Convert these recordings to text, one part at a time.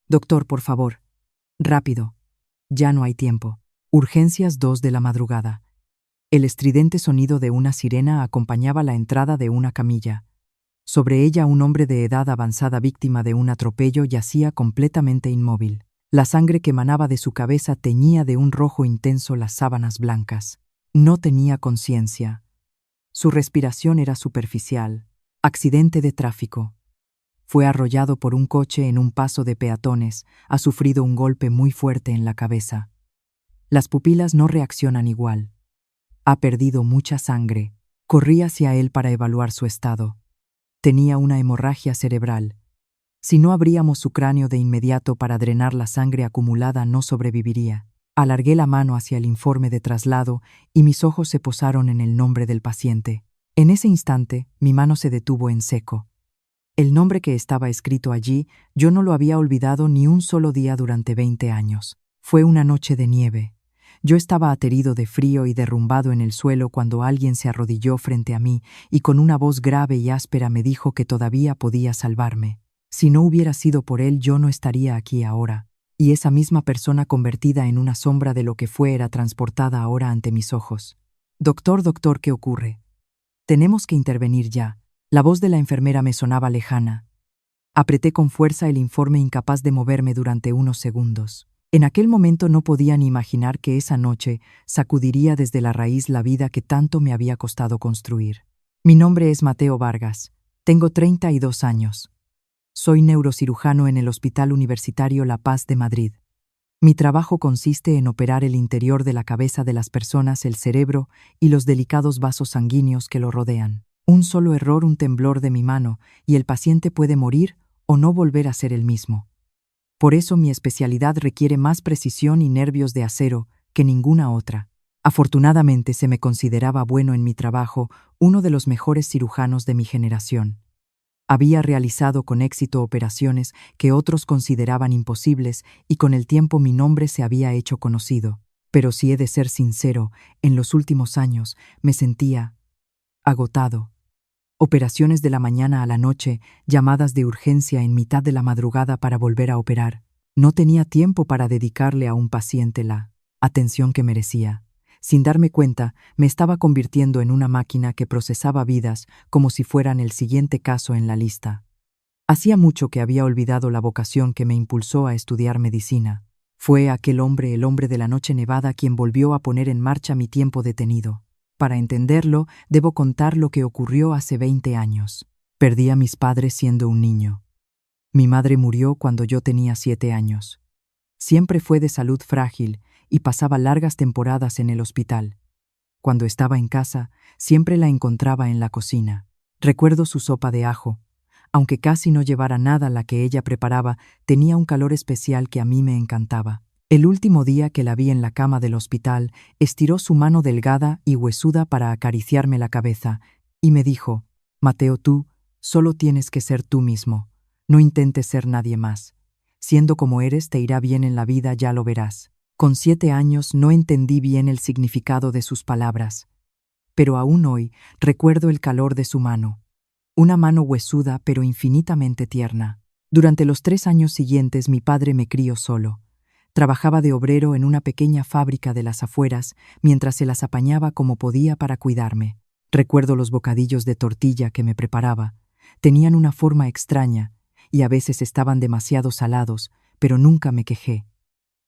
Doctor, por favor. Rápido. Ya no hay tiempo. Urgencias 2 de la madrugada. El estridente sonido de una sirena acompañaba la entrada de una camilla. Sobre ella un hombre de edad avanzada víctima de un atropello yacía completamente inmóvil. La sangre que emanaba de su cabeza teñía de un rojo intenso las sábanas blancas. No tenía conciencia. Su respiración era superficial. Accidente de tráfico. Fue arrollado por un coche en un paso de peatones. Ha sufrido un golpe muy fuerte en la cabeza. Las pupilas no reaccionan igual. Ha perdido mucha sangre. Corrí hacia él para evaluar su estado. Tenía una hemorragia cerebral. Si no abríamos su cráneo de inmediato para drenar la sangre acumulada, no sobreviviría. Alargué la mano hacia el informe de traslado y mis ojos se posaron en el nombre del paciente. En ese instante, mi mano se detuvo en seco. El nombre que estaba escrito allí, yo no lo había olvidado ni un solo día durante 20 años. Fue una noche de nieve. Yo estaba aterido de frío y derrumbado en el suelo cuando alguien se arrodilló frente a mí y con una voz grave y áspera me dijo que todavía podía salvarme. Si no hubiera sido por él, yo no estaría aquí ahora. Y esa misma persona convertida en una sombra de lo que fue era transportada ahora ante mis ojos. Doctor, doctor, ¿qué ocurre? Tenemos que intervenir ya. La voz de la enfermera me sonaba lejana. Apreté con fuerza el informe, incapaz de moverme durante unos segundos. En aquel momento no podía ni imaginar que esa noche sacudiría desde la raíz la vida que tanto me había costado construir. Mi nombre es Mateo Vargas. Tengo 32 años. Soy neurocirujano en el Hospital Universitario La Paz de Madrid. Mi trabajo consiste en operar el interior de la cabeza de las personas, el cerebro y los delicados vasos sanguíneos que lo rodean. Un solo error, un temblor de mi mano, y el paciente puede morir o no volver a ser el mismo. Por eso mi especialidad requiere más precisión y nervios de acero que ninguna otra. Afortunadamente se me consideraba bueno en mi trabajo, uno de los mejores cirujanos de mi generación. Había realizado con éxito operaciones que otros consideraban imposibles y con el tiempo mi nombre se había hecho conocido. Pero si he de ser sincero, en los últimos años me sentía agotado. Operaciones de la mañana a la noche, llamadas de urgencia en mitad de la madrugada para volver a operar. No tenía tiempo para dedicarle a un paciente la atención que merecía. Sin darme cuenta, me estaba convirtiendo en una máquina que procesaba vidas como si fueran el siguiente caso en la lista. Hacía mucho que había olvidado la vocación que me impulsó a estudiar medicina. Fue aquel hombre, el hombre de la noche nevada, quien volvió a poner en marcha mi tiempo detenido. Para entenderlo, debo contar lo que ocurrió hace 20 años. Perdí a mis padres siendo un niño. Mi madre murió cuando yo tenía 7 años. Siempre fue de salud frágil y pasaba largas temporadas en el hospital. Cuando estaba en casa, siempre la encontraba en la cocina. Recuerdo su sopa de ajo. Aunque casi no llevara nada, la que ella preparaba tenía un calor especial que a mí me encantaba. El último día que la vi en la cama del hospital, estiró su mano delgada y huesuda para acariciarme la cabeza y me dijo: «Mateo, tú solo tienes que ser tú mismo. No intentes ser nadie más. Siendo como eres te irá bien en la vida, ya lo verás». Con 7 años no entendí bien el significado de sus palabras, pero aún hoy recuerdo el calor de su mano. Una mano huesuda pero infinitamente tierna. Durante los 3 años siguientes mi padre me crió solo. Trabajaba de obrero en una pequeña fábrica de las afueras mientras se las apañaba como podía para cuidarme. Recuerdo los bocadillos de tortilla que me preparaba. Tenían una forma extraña y a veces estaban demasiado salados, pero nunca me quejé.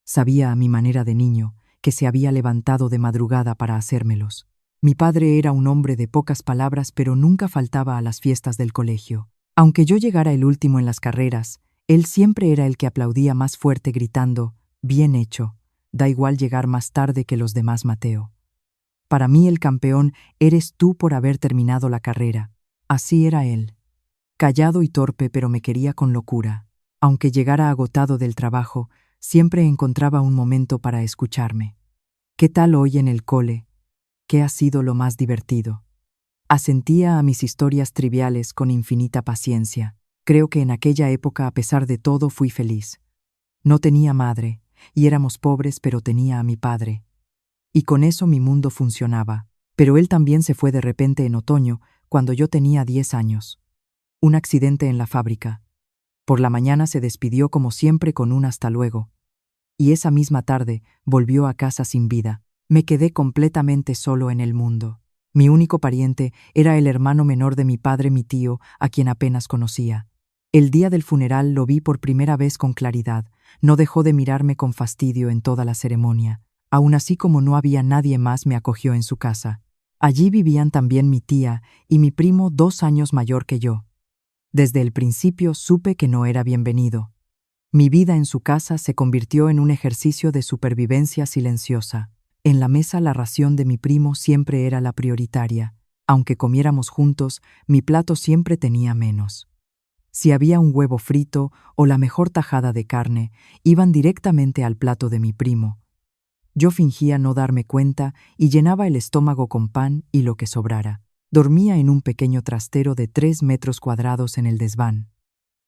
Sabía a mi manera de niño que se había levantado de madrugada para hacérmelos. Mi padre era un hombre de pocas palabras, pero nunca faltaba a las fiestas del colegio. Aunque yo llegara el último en las carreras, él siempre era el que aplaudía más fuerte gritando: «Bien hecho, da igual llegar más tarde que los demás, Mateo. Para mí el campeón eres tú por haber terminado la carrera». Así era él. Callado y torpe, pero me quería con locura. Aunque llegara agotado del trabajo, siempre encontraba un momento para escucharme. «¿Qué tal hoy en el cole? ¿Qué ha sido lo más divertido?». Asentía a mis historias triviales con infinita paciencia. Creo que en aquella época, a pesar de todo, fui feliz. No tenía madre, y éramos pobres, pero tenía a mi padre. Y con eso mi mundo funcionaba. Pero él también se fue de repente en otoño, cuando yo tenía 10 años. Un accidente en la fábrica. Por la mañana se despidió como siempre con un hasta luego. Y esa misma tarde volvió a casa sin vida. Me quedé completamente solo en el mundo. Mi único pariente era el hermano menor de mi padre, mi tío, a quien apenas conocía. El día del funeral lo vi por primera vez con claridad. No dejó de mirarme con fastidio en toda la ceremonia. Aun así, como no había nadie más, me acogió en su casa. Allí vivían también mi tía y mi primo 2 años mayor que yo. Desde el principio supe que no era bienvenido. Mi vida en su casa se convirtió en un ejercicio de supervivencia silenciosa. En la mesa la ración de mi primo siempre era la prioritaria. Aunque comiéramos juntos, mi plato siempre tenía menos. Si había un huevo frito o la mejor tajada de carne, iban directamente al plato de mi primo. Yo fingía no darme cuenta y llenaba el estómago con pan y lo que sobrara. Dormía en un pequeño trastero de 3 metros cuadrados en el desván.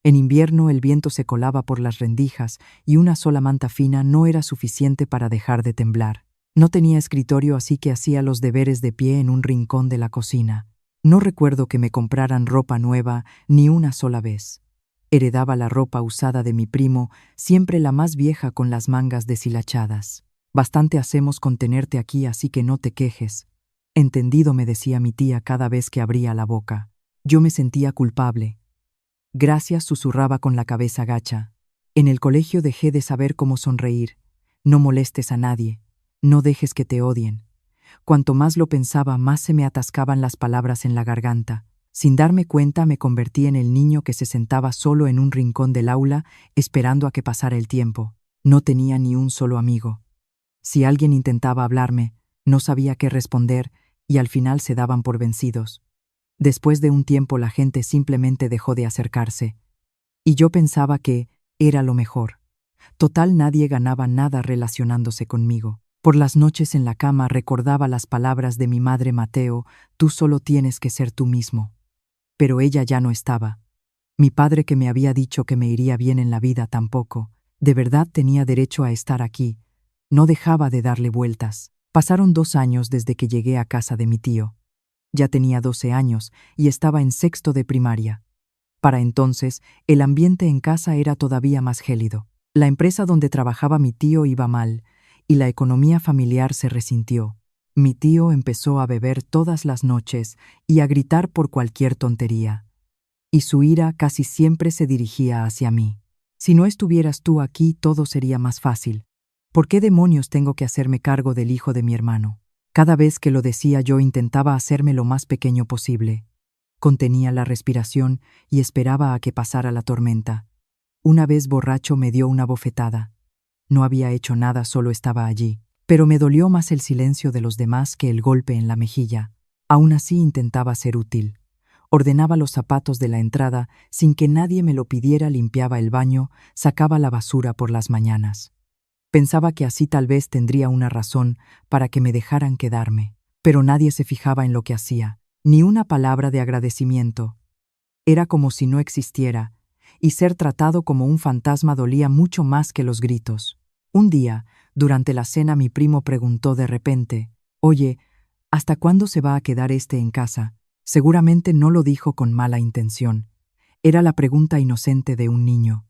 En invierno el viento se colaba por las rendijas y una sola manta fina no era suficiente para dejar de temblar. No tenía escritorio, así que hacía los deberes de pie en un rincón de la cocina. No recuerdo que me compraran ropa nueva ni una sola vez. Heredaba la ropa usada de mi primo, siempre la más vieja con las mangas deshilachadas. Bastante hacemos con tenerte aquí, así que no te quejes. Entendido, me decía mi tía cada vez que abría la boca. Yo me sentía culpable. Gracias, susurraba con la cabeza gacha. En el colegio dejé de saber cómo sonreír. No molestes a nadie. No dejes que te odien. Cuanto más lo pensaba, más se me atascaban las palabras en la garganta. Sin darme cuenta, me convertí en el niño que se sentaba solo en un rincón del aula, esperando a que pasara el tiempo. No tenía ni un solo amigo. Si alguien intentaba hablarme, no sabía qué responder y al final se daban por vencidos. Después de un tiempo la gente simplemente dejó de acercarse. Y yo pensaba que era lo mejor. Total, nadie ganaba nada relacionándose conmigo. Por las noches en la cama recordaba las palabras de mi madre: Mateo, tú solo tienes que ser tú mismo. Pero ella ya no estaba. Mi padre, que me había dicho que me iría bien en la vida, tampoco. De verdad tenía derecho a estar aquí. No dejaba de darle vueltas. Pasaron 2 años desde que llegué a casa de mi tío. Ya tenía 12 años y estaba en 6º de primaria. Para entonces, el ambiente en casa era todavía más gélido. La empresa donde trabajaba mi tío iba mal, y la economía familiar se resintió. Mi tío empezó a beber todas las noches y a gritar por cualquier tontería. Y su ira casi siempre se dirigía hacia mí. Si no estuvieras tú aquí, todo sería más fácil. ¿Por qué demonios tengo que hacerme cargo del hijo de mi hermano? Cada vez que lo decía yo intentaba hacerme lo más pequeño posible. Contenía la respiración y esperaba a que pasara la tormenta. Una vez borracho me dio una bofetada. No había hecho nada, solo estaba allí. Pero me dolió más el silencio de los demás que el golpe en la mejilla. Aún así intentaba ser útil. Ordenaba los zapatos de la entrada sin que nadie me lo pidiera, limpiaba el baño, sacaba la basura por las mañanas. Pensaba que así tal vez tendría una razón para que me dejaran quedarme, pero nadie se fijaba en lo que hacía, ni una palabra de agradecimiento. Era como si no existiera, y ser tratado como un fantasma dolía mucho más que los gritos. Un día, durante la cena, mi primo preguntó de repente: «Oye, ¿hasta cuándo se va a quedar en casa?» Seguramente no lo dijo con mala intención. Era la pregunta inocente de un niño.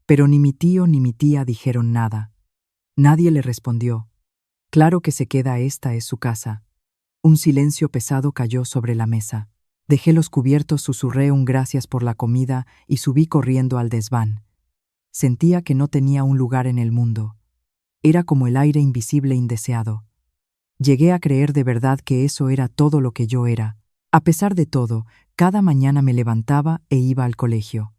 Pero ni mi tío ni mi tía dijeron nada. Nadie le respondió. Claro que se queda, esta es su casa. Un silencio pesado cayó sobre la mesa. Dejé los cubiertos, susurré un gracias por la comida y subí corriendo al desván. Sentía que no tenía un lugar en el mundo. Era como el aire invisible indeseado. Llegué a creer de verdad que eso era todo lo que yo era. A pesar de todo, cada mañana me levantaba e iba al colegio.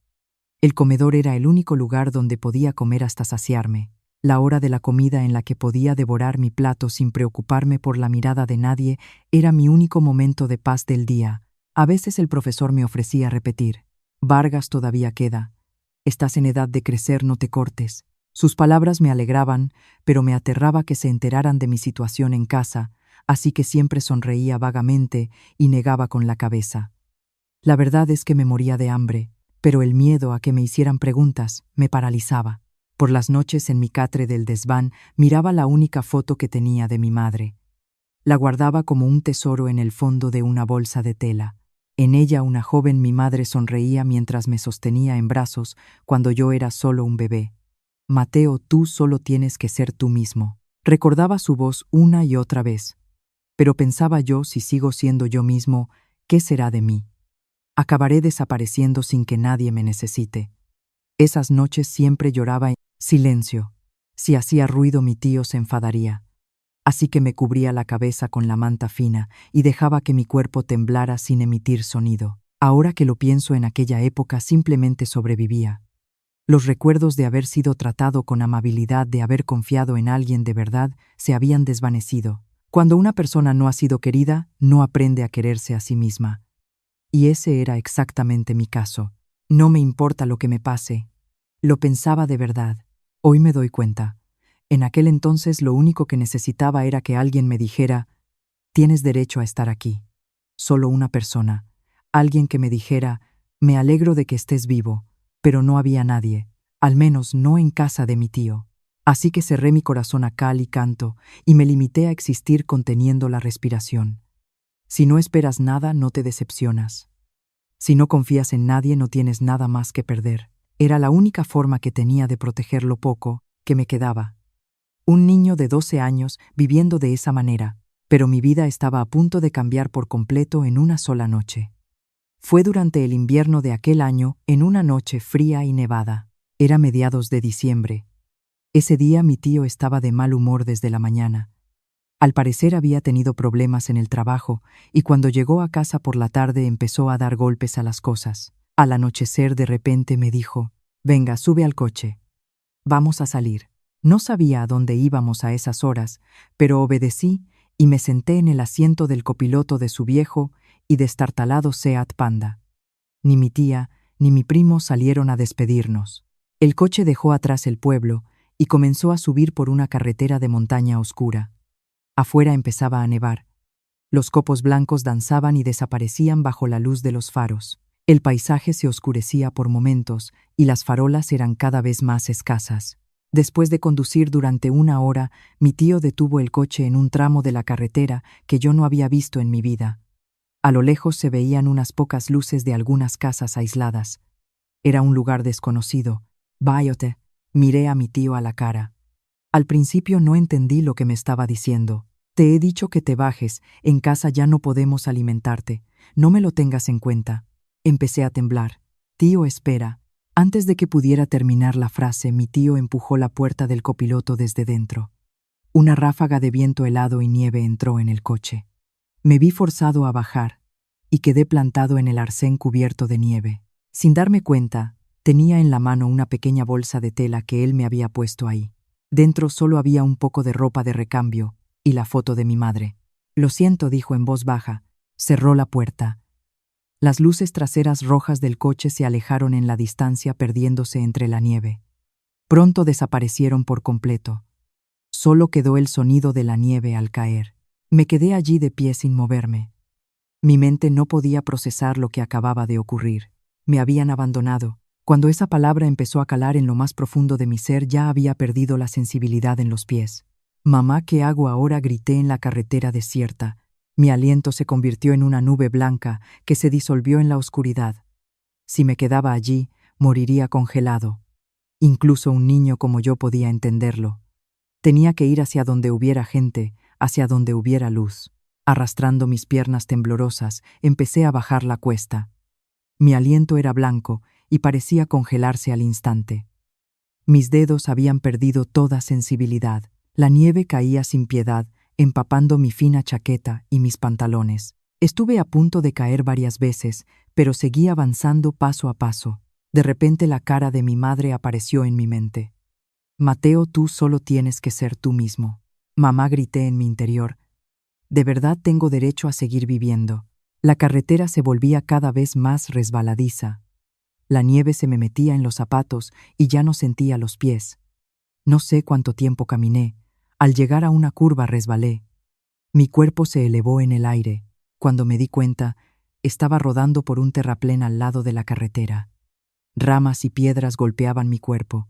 El comedor era el único lugar donde podía comer hasta saciarme. La hora de la comida, en la que podía devorar mi plato sin preocuparme por la mirada de nadie, era mi único momento de paz del día. A veces el profesor me ofrecía repetir: «Vargas todavía queda. Estás en edad de crecer, no te cortes». Sus palabras me alegraban, pero me aterraba que se enteraran de mi situación en casa, así que siempre sonreía vagamente y negaba con la cabeza. La verdad es que me moría de hambre, pero el miedo a que me hicieran preguntas me paralizaba. Por las noches, en mi catre del desván, miraba la única foto que tenía de mi madre. La guardaba como un tesoro en el fondo de una bolsa de tela. En ella una joven mi madre sonreía mientras me sostenía en brazos cuando yo era solo un bebé. Mateo, tú solo tienes que ser tú mismo. Recordaba su voz una y otra vez. Pero pensaba yo, si sigo siendo yo mismo, ¿qué será de mí? Acabaré desapareciendo sin que nadie me necesite. Esas noches siempre lloraba en silencio. Si hacía ruido mi tío se enfadaría. Así que me cubría la cabeza con la manta fina y dejaba que mi cuerpo temblara sin emitir sonido. Ahora que lo pienso, en aquella época simplemente sobrevivía. Los recuerdos de haber sido tratado con amabilidad, de haber confiado en alguien de verdad, se habían desvanecido. Cuando una persona no ha sido querida, no aprende a quererse a sí misma. Y ese era exactamente mi caso. No me importa lo que me pase. Lo pensaba de verdad. Hoy me doy cuenta. En aquel entonces lo único que necesitaba era que alguien me dijera: tienes derecho a estar aquí. Solo una persona. Alguien que me dijera: me alegro de que estés vivo. Pero no había nadie. Al menos no en casa de mi tío. Así que cerré mi corazón a cal y canto y me limité a existir conteniendo la respiración. Si no esperas nada, no te decepcionas. Si no confías en nadie, no tienes nada más que perder. Era la única forma que tenía de proteger lo poco que me quedaba. Un niño de 12 años viviendo de esa manera, pero mi vida estaba a punto de cambiar por completo en una sola noche. Fue durante el invierno de aquel año, en una noche fría y nevada. Era mediados de diciembre. Ese día mi tío estaba de mal humor desde la mañana. Al parecer había tenido problemas en el trabajo y cuando llegó a casa por la tarde empezó a dar golpes a las cosas. Al anochecer de repente me dijo: venga, sube al coche. Vamos a salir. No sabía a dónde íbamos a esas horas, pero obedecí y me senté en el asiento del copiloto de su viejo y destartalado Seat Panda. Ni mi tía ni mi primo salieron a despedirnos. El coche dejó atrás el pueblo y comenzó a subir por una carretera de montaña oscura. Afuera empezaba a nevar. Los copos blancos danzaban y desaparecían bajo la luz de los faros. El paisaje se oscurecía por momentos y las farolas eran cada vez más escasas. Después de conducir durante una hora, mi tío detuvo el coche en un tramo de la carretera que yo no había visto en mi vida. A lo lejos se veían unas pocas luces de algunas casas aisladas. Era un lugar desconocido. Váyate, miré a mi tío a la cara. Al principio no entendí lo que me estaba diciendo. Te he dicho que te bajes, en casa ya no podemos alimentarte. No me lo tengas en cuenta. Empecé a temblar. Tío, espera. Antes de que pudiera terminar la frase, mi tío empujó la puerta del copiloto desde dentro. Una ráfaga de viento helado y nieve entró en el coche. Me vi forzado a bajar y quedé plantado en el arcén cubierto de nieve. Sin darme cuenta, tenía en la mano una pequeña bolsa de tela que él me había puesto ahí. Dentro solo había un poco de ropa de recambio y la foto de mi madre. Lo siento, dijo en voz baja. Cerró la puerta. Las luces traseras rojas del coche se alejaron en la distancia, perdiéndose entre la nieve. Pronto desaparecieron por completo. Solo quedó el sonido de la nieve al caer. Me quedé allí de pie sin moverme. Mi mente no podía procesar lo que acababa de ocurrir. Me habían abandonado. Cuando esa palabra empezó a calar en lo más profundo de mi ser, ya había perdido la sensibilidad en los pies. Mamá, ¿qué hago ahora?, grité en la carretera desierta. Mi aliento se convirtió en una nube blanca que se disolvió en la oscuridad. Si me quedaba allí, moriría congelado. Incluso un niño como yo podía entenderlo. Tenía que ir hacia donde hubiera gente, hacia donde hubiera luz. Arrastrando mis piernas temblorosas, empecé a bajar la cuesta. Mi aliento era blanco y parecía congelarse al instante. Mis dedos habían perdido toda sensibilidad. La nieve caía sin piedad, empapando mi fina chaqueta y mis pantalones. Estuve a punto de caer varias veces, pero seguí avanzando paso a paso. De repente la cara de mi madre apareció en mi mente. Mateo, tú solo tienes que ser tú mismo. Mamá, grité en mi interior. De verdad tengo derecho a seguir viviendo. La carretera se volvía cada vez más resbaladiza. La nieve se me metía en los zapatos y ya no sentía los pies. No sé cuánto tiempo caminé. Al llegar a una curva resbalé. Mi cuerpo se elevó en el aire. Cuando me di cuenta, estaba rodando por un terraplén al lado de la carretera. Ramas y piedras golpeaban mi cuerpo.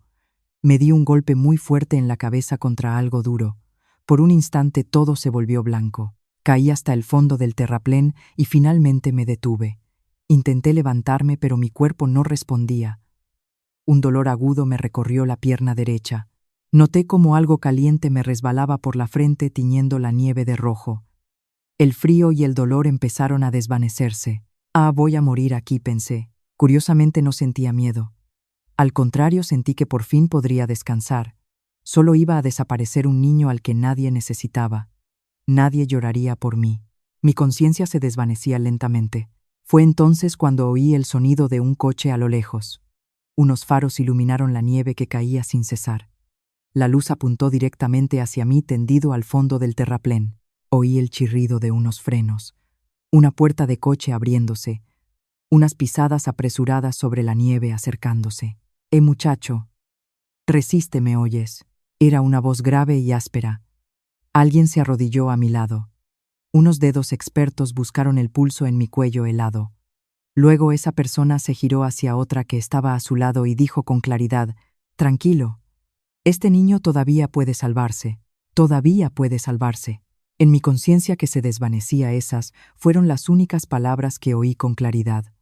Me di un golpe muy fuerte en la cabeza contra algo duro. Por un instante todo se volvió blanco. Caí hasta el fondo del terraplén y finalmente me detuve. Intenté levantarme, pero mi cuerpo no respondía. Un dolor agudo me recorrió la pierna derecha. Noté como algo caliente me resbalaba por la frente tiñendo la nieve de rojo. El frío y el dolor empezaron a desvanecerse. Ah, voy a morir aquí, pensé. Curiosamente no sentía miedo. Al contrario, sentí que por fin podría descansar. Solo iba a desaparecer un niño al que nadie necesitaba. Nadie lloraría por mí. Mi conciencia se desvanecía lentamente. Fue entonces cuando oí el sonido de un coche a lo lejos. Unos faros iluminaron la nieve que caía sin cesar. La luz apuntó directamente hacia mí tendido al fondo del terraplén. Oí el chirrido de unos frenos. Una puerta de coche abriéndose. Unas pisadas apresuradas sobre la nieve acercándose. Muchacho. Resiste, ¿me oyes? Era una voz grave y áspera. Alguien se arrodilló a mi lado. Unos dedos expertos buscaron el pulso en mi cuello helado. Luego esa persona se giró hacia otra que estaba a su lado y dijo con claridad: «Tranquilo. Este niño todavía puede salvarse. Todavía puede salvarse». En mi conciencia que se desvanecía, esas fueron las únicas palabras que oí con claridad.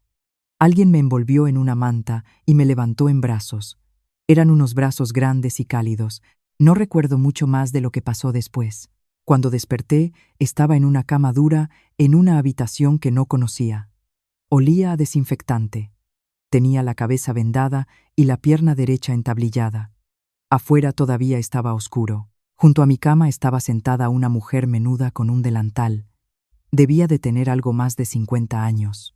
Alguien me envolvió en una manta y me levantó en brazos. Eran unos brazos grandes y cálidos. No recuerdo mucho más de lo que pasó después. Cuando desperté, estaba en una cama dura, en una habitación que no conocía. Olía a desinfectante. Tenía la cabeza vendada y la pierna derecha entablillada. Afuera todavía estaba oscuro. Junto a mi cama estaba sentada una mujer menuda con un delantal. Debía de tener algo más de 50 años.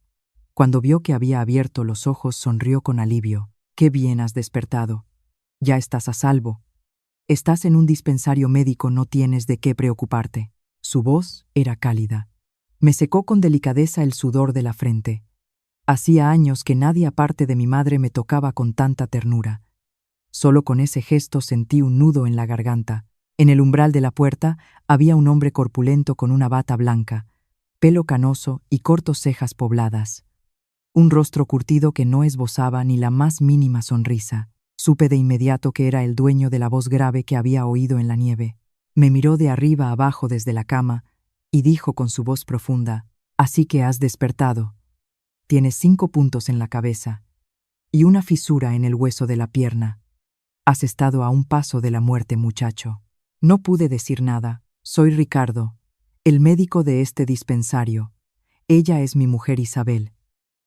Cuando vio que había abierto los ojos, sonrió con alivio. «Qué bien has despertado. Ya estás a salvo. Estás en un dispensario médico, no tienes de qué preocuparte». Su voz era cálida. Me secó con delicadeza el sudor de la frente. Hacía años que nadie aparte de mi madre me tocaba con tanta ternura. Solo con ese gesto sentí un nudo en la garganta. En el umbral de la puerta había un hombre corpulento con una bata blanca, pelo canoso y cortas cejas pobladas. Un rostro curtido que no esbozaba ni la más mínima sonrisa. Supe de inmediato que era el dueño de la voz grave que había oído en la nieve. Me miró de arriba a abajo desde la cama y dijo con su voz profunda: «Así que has despertado. Tienes 5 puntos en la cabeza y una fisura en el hueso de la pierna. Has estado a un paso de la muerte, muchacho». No pude decir nada. Soy Ricardo, el médico de este dispensario. Ella es mi mujer Isabel.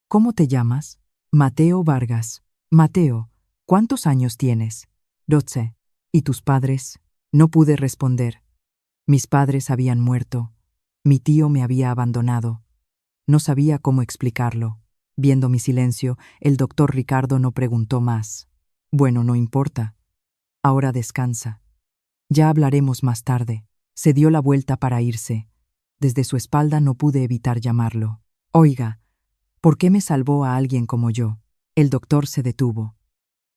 ¿Cómo te llamas? Mateo Vargas. Mateo, ¿cuántos años tienes? 12. ¿Y tus padres? No pude responder. Mis padres habían muerto. Mi tío me había abandonado. No sabía cómo explicarlo. Viendo mi silencio, el doctor Ricardo no preguntó más. Bueno, no importa. Ahora descansa. Ya hablaremos más tarde. Se dio la vuelta para irse. Desde su espalda no pude evitar llamarlo. Oiga, ¿por qué me salvó a alguien como yo? El doctor se detuvo.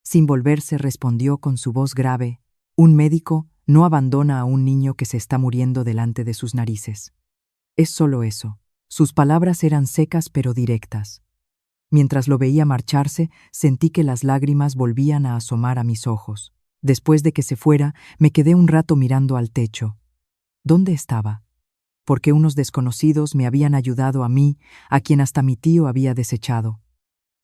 Sin volverse respondió con su voz grave: un médico no abandona a un niño que se está muriendo delante de sus narices. Es solo eso. Sus palabras eran secas pero directas. Mientras lo veía marcharse, sentí que las lágrimas volvían a asomar a mis ojos. Después de que se fuera, me quedé un rato mirando al techo. ¿Dónde estaba? ¿Por qué unos desconocidos me habían ayudado a mí, a quien hasta mi tío había desechado?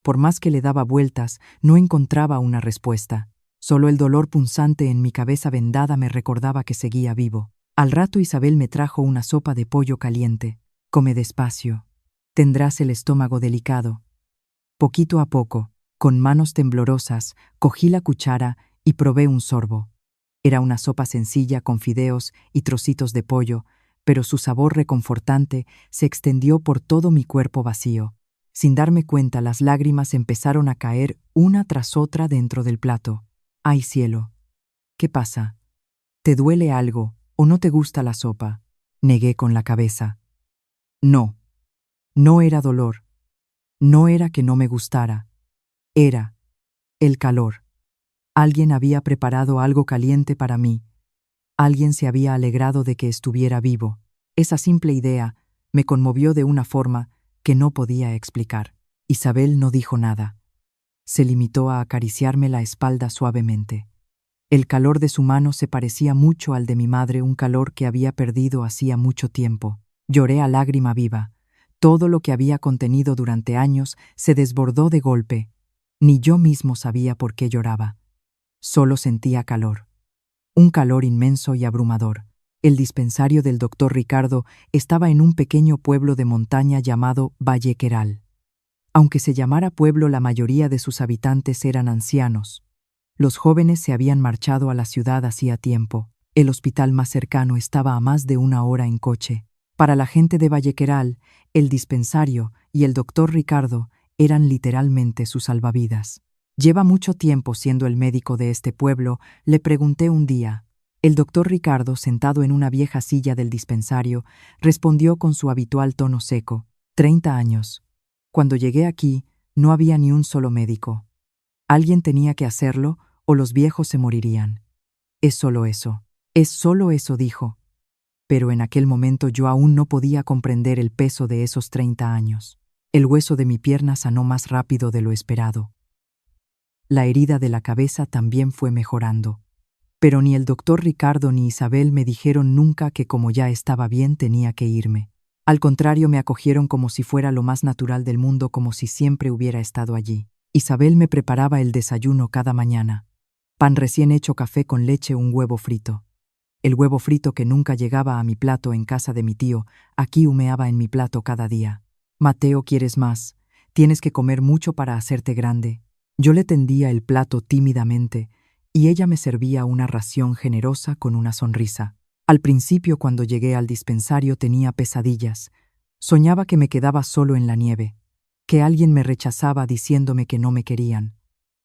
Por más que le daba vueltas, no encontraba una respuesta. Solo el dolor punzante en mi cabeza vendada me recordaba que seguía vivo. Al rato Isabel me trajo una sopa de pollo caliente. Come despacio. Tendrás el estómago delicado. Poquito a poco, con manos temblorosas, cogí la cuchara y probé un sorbo. Era una sopa sencilla con fideos y trocitos de pollo, pero su sabor reconfortante se extendió por todo mi cuerpo vacío. Sin darme cuenta, las lágrimas empezaron a caer una tras otra dentro del plato. ¡Ay, cielo! ¿Qué pasa? ¿Te duele algo o no te gusta la sopa? Negué con la cabeza. No. No era dolor. No era que no me gustara. Era el calor. Alguien había preparado algo caliente para mí. Alguien se había alegrado de que estuviera vivo. Esa simple idea me conmovió de una forma que no podía explicar. Isabel no dijo nada. Se limitó a acariciarme la espalda suavemente. El calor de su mano se parecía mucho al de mi madre, un calor que había perdido hacía mucho tiempo. Lloré a lágrima viva. Todo lo que había contenido durante años se desbordó de golpe. Ni yo mismo sabía por qué lloraba. Solo sentía calor. Un calor inmenso y abrumador. El dispensario del doctor Ricardo estaba en un pequeño pueblo de montaña llamado Valle Queral. Aunque se llamara pueblo, la mayoría de sus habitantes eran ancianos. Los jóvenes se habían marchado a la ciudad hacía tiempo. El hospital más cercano estaba a más de 1 hora en coche. Para la gente de Vallequeral, el dispensario y el doctor Ricardo eran literalmente sus salvavidas. «Lleva mucho tiempo siendo el médico de este pueblo», le pregunté un día. El doctor Ricardo, sentado en una vieja silla del dispensario, respondió con su habitual tono seco: 30 años. Cuando llegué aquí, no había ni un solo médico. Alguien tenía que hacerlo o los viejos se morirían. Es solo eso, dijo. Pero en aquel momento yo aún no podía comprender el peso de esos 30 años. El hueso de mi pierna sanó más rápido de lo esperado. La herida de la cabeza también fue mejorando. Pero ni el doctor Ricardo ni Isabel me dijeron nunca que como ya estaba bien tenía que irme. Al contrario, me acogieron como si fuera lo más natural del mundo, como si siempre hubiera estado allí. Isabel me preparaba el desayuno cada mañana. Pan recién hecho, café con leche, un huevo frito. El huevo frito que nunca llegaba a mi plato en casa de mi tío, aquí humeaba en mi plato cada día. «Mateo, ¿quieres más? Tienes que comer mucho para hacerte grande». Yo le tendía el plato tímidamente y ella me servía una ración generosa con una sonrisa. Al principio, cuando llegué al dispensario, tenía pesadillas. Soñaba que me quedaba solo en la nieve, que alguien me rechazaba diciéndome que no me querían.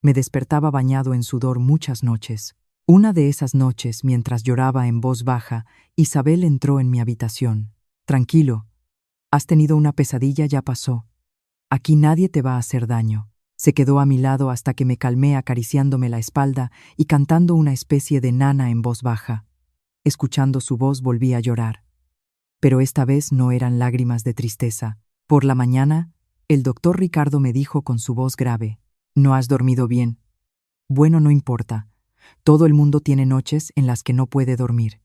Me despertaba bañado en sudor muchas noches. Una de esas noches, mientras lloraba en voz baja, Isabel entró en mi habitación. «Tranquilo, has tenido una pesadilla, ya pasó. Aquí nadie te va a hacer daño». Se quedó a mi lado hasta que me calmé, acariciándome la espalda y cantando una especie de nana en voz baja. Escuchando su voz volví a llorar. Pero esta vez no eran lágrimas de tristeza. Por la mañana, el doctor Ricardo me dijo con su voz grave: «¿No has dormido bien?» «Bueno, no importa. Todo el mundo tiene noches en las que no puede dormir.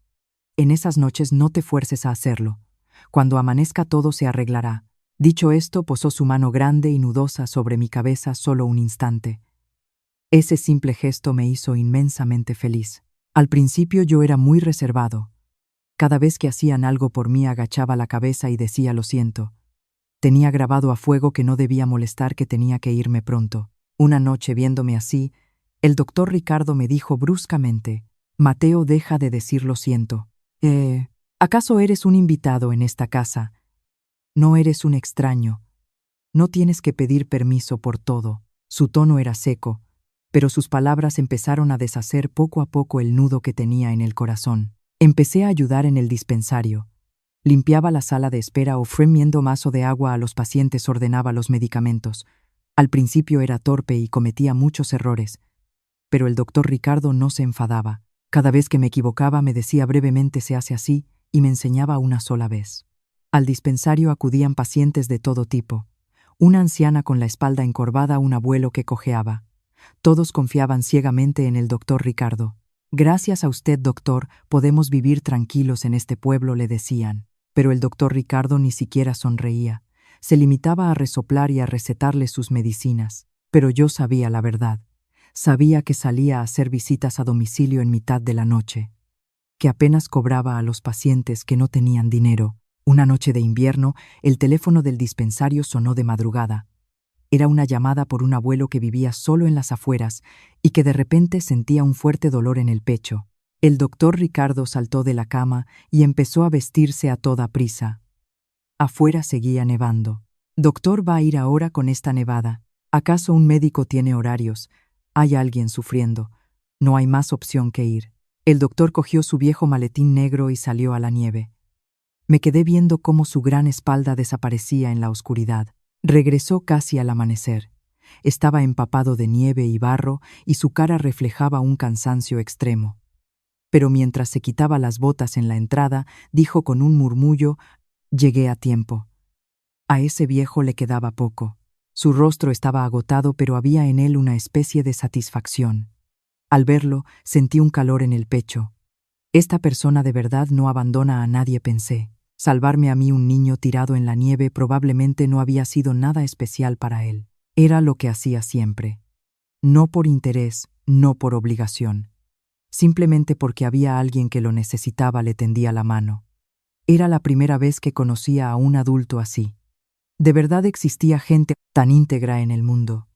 En esas noches no te fuerces a hacerlo. Cuando amanezca todo se arreglará». Dicho esto, posó su mano grande y nudosa sobre mi cabeza solo un instante. Ese simple gesto me hizo inmensamente feliz. Al principio yo era muy reservado. Cada vez que hacían algo por mí agachaba la cabeza y decía «lo siento». Tenía grabado a fuego que no debía molestar, que tenía que irme pronto. Una noche, viéndome así, el doctor Ricardo me dijo bruscamente: «Mateo, deja de decir lo siento. ¿Acaso eres un invitado en esta casa? No eres un extraño. No tienes que pedir permiso por todo». Su tono era seco, pero sus palabras empezaron a deshacer poco a poco el nudo que tenía en el corazón. Empecé a ayudar en el dispensario. Limpiaba la sala de espera, ofreciendo vaso de agua a los pacientes, ordenaba los medicamentos. Al principio era torpe y cometía muchos errores, pero el doctor Ricardo no se enfadaba. Cada vez que me equivocaba me decía brevemente «se hace así» y me enseñaba una sola vez. Al dispensario acudían pacientes de todo tipo. Una anciana con la espalda encorvada, un abuelo que cojeaba. Todos confiaban ciegamente en el doctor Ricardo. «Gracias a usted, doctor, podemos vivir tranquilos en este pueblo», le decían. Pero el doctor Ricardo ni siquiera sonreía. Se limitaba a resoplar y a recetarles sus medicinas. Pero yo sabía la verdad. Sabía que salía a hacer visitas a domicilio en mitad de la noche, que apenas cobraba a los pacientes que no tenían dinero. Una noche de invierno, el teléfono del dispensario sonó de madrugada. Era una llamada por un abuelo que vivía solo en las afueras y que de repente sentía un fuerte dolor en el pecho. El doctor Ricardo saltó de la cama y empezó a vestirse a toda prisa. Afuera seguía nevando. «Doctor, ¿va a ir ahora con esta nevada? ¿Acaso un médico tiene horarios? Hay alguien sufriendo. No hay más opción que ir». El doctor cogió su viejo maletín negro y salió a la nieve. Me quedé viendo cómo su gran espalda desaparecía en la oscuridad. Regresó casi al amanecer. Estaba empapado de nieve y barro y su cara reflejaba un cansancio extremo. Pero mientras se quitaba las botas en la entrada, dijo con un murmullo: «Llegué a tiempo». A ese viejo le quedaba poco. Su rostro estaba agotado, pero había en él una especie de satisfacción. Al verlo, sentí un calor en el pecho. Esta persona de verdad no abandona a nadie, pensé. Salvarme a mí, un niño tirado en la nieve, probablemente no había sido nada especial para él. Era lo que hacía siempre. No por interés, no por obligación. Simplemente porque había alguien que lo necesitaba, le tendía la mano. Era la primera vez que conocía a un adulto así. De verdad existía gente tan íntegra en el mundo.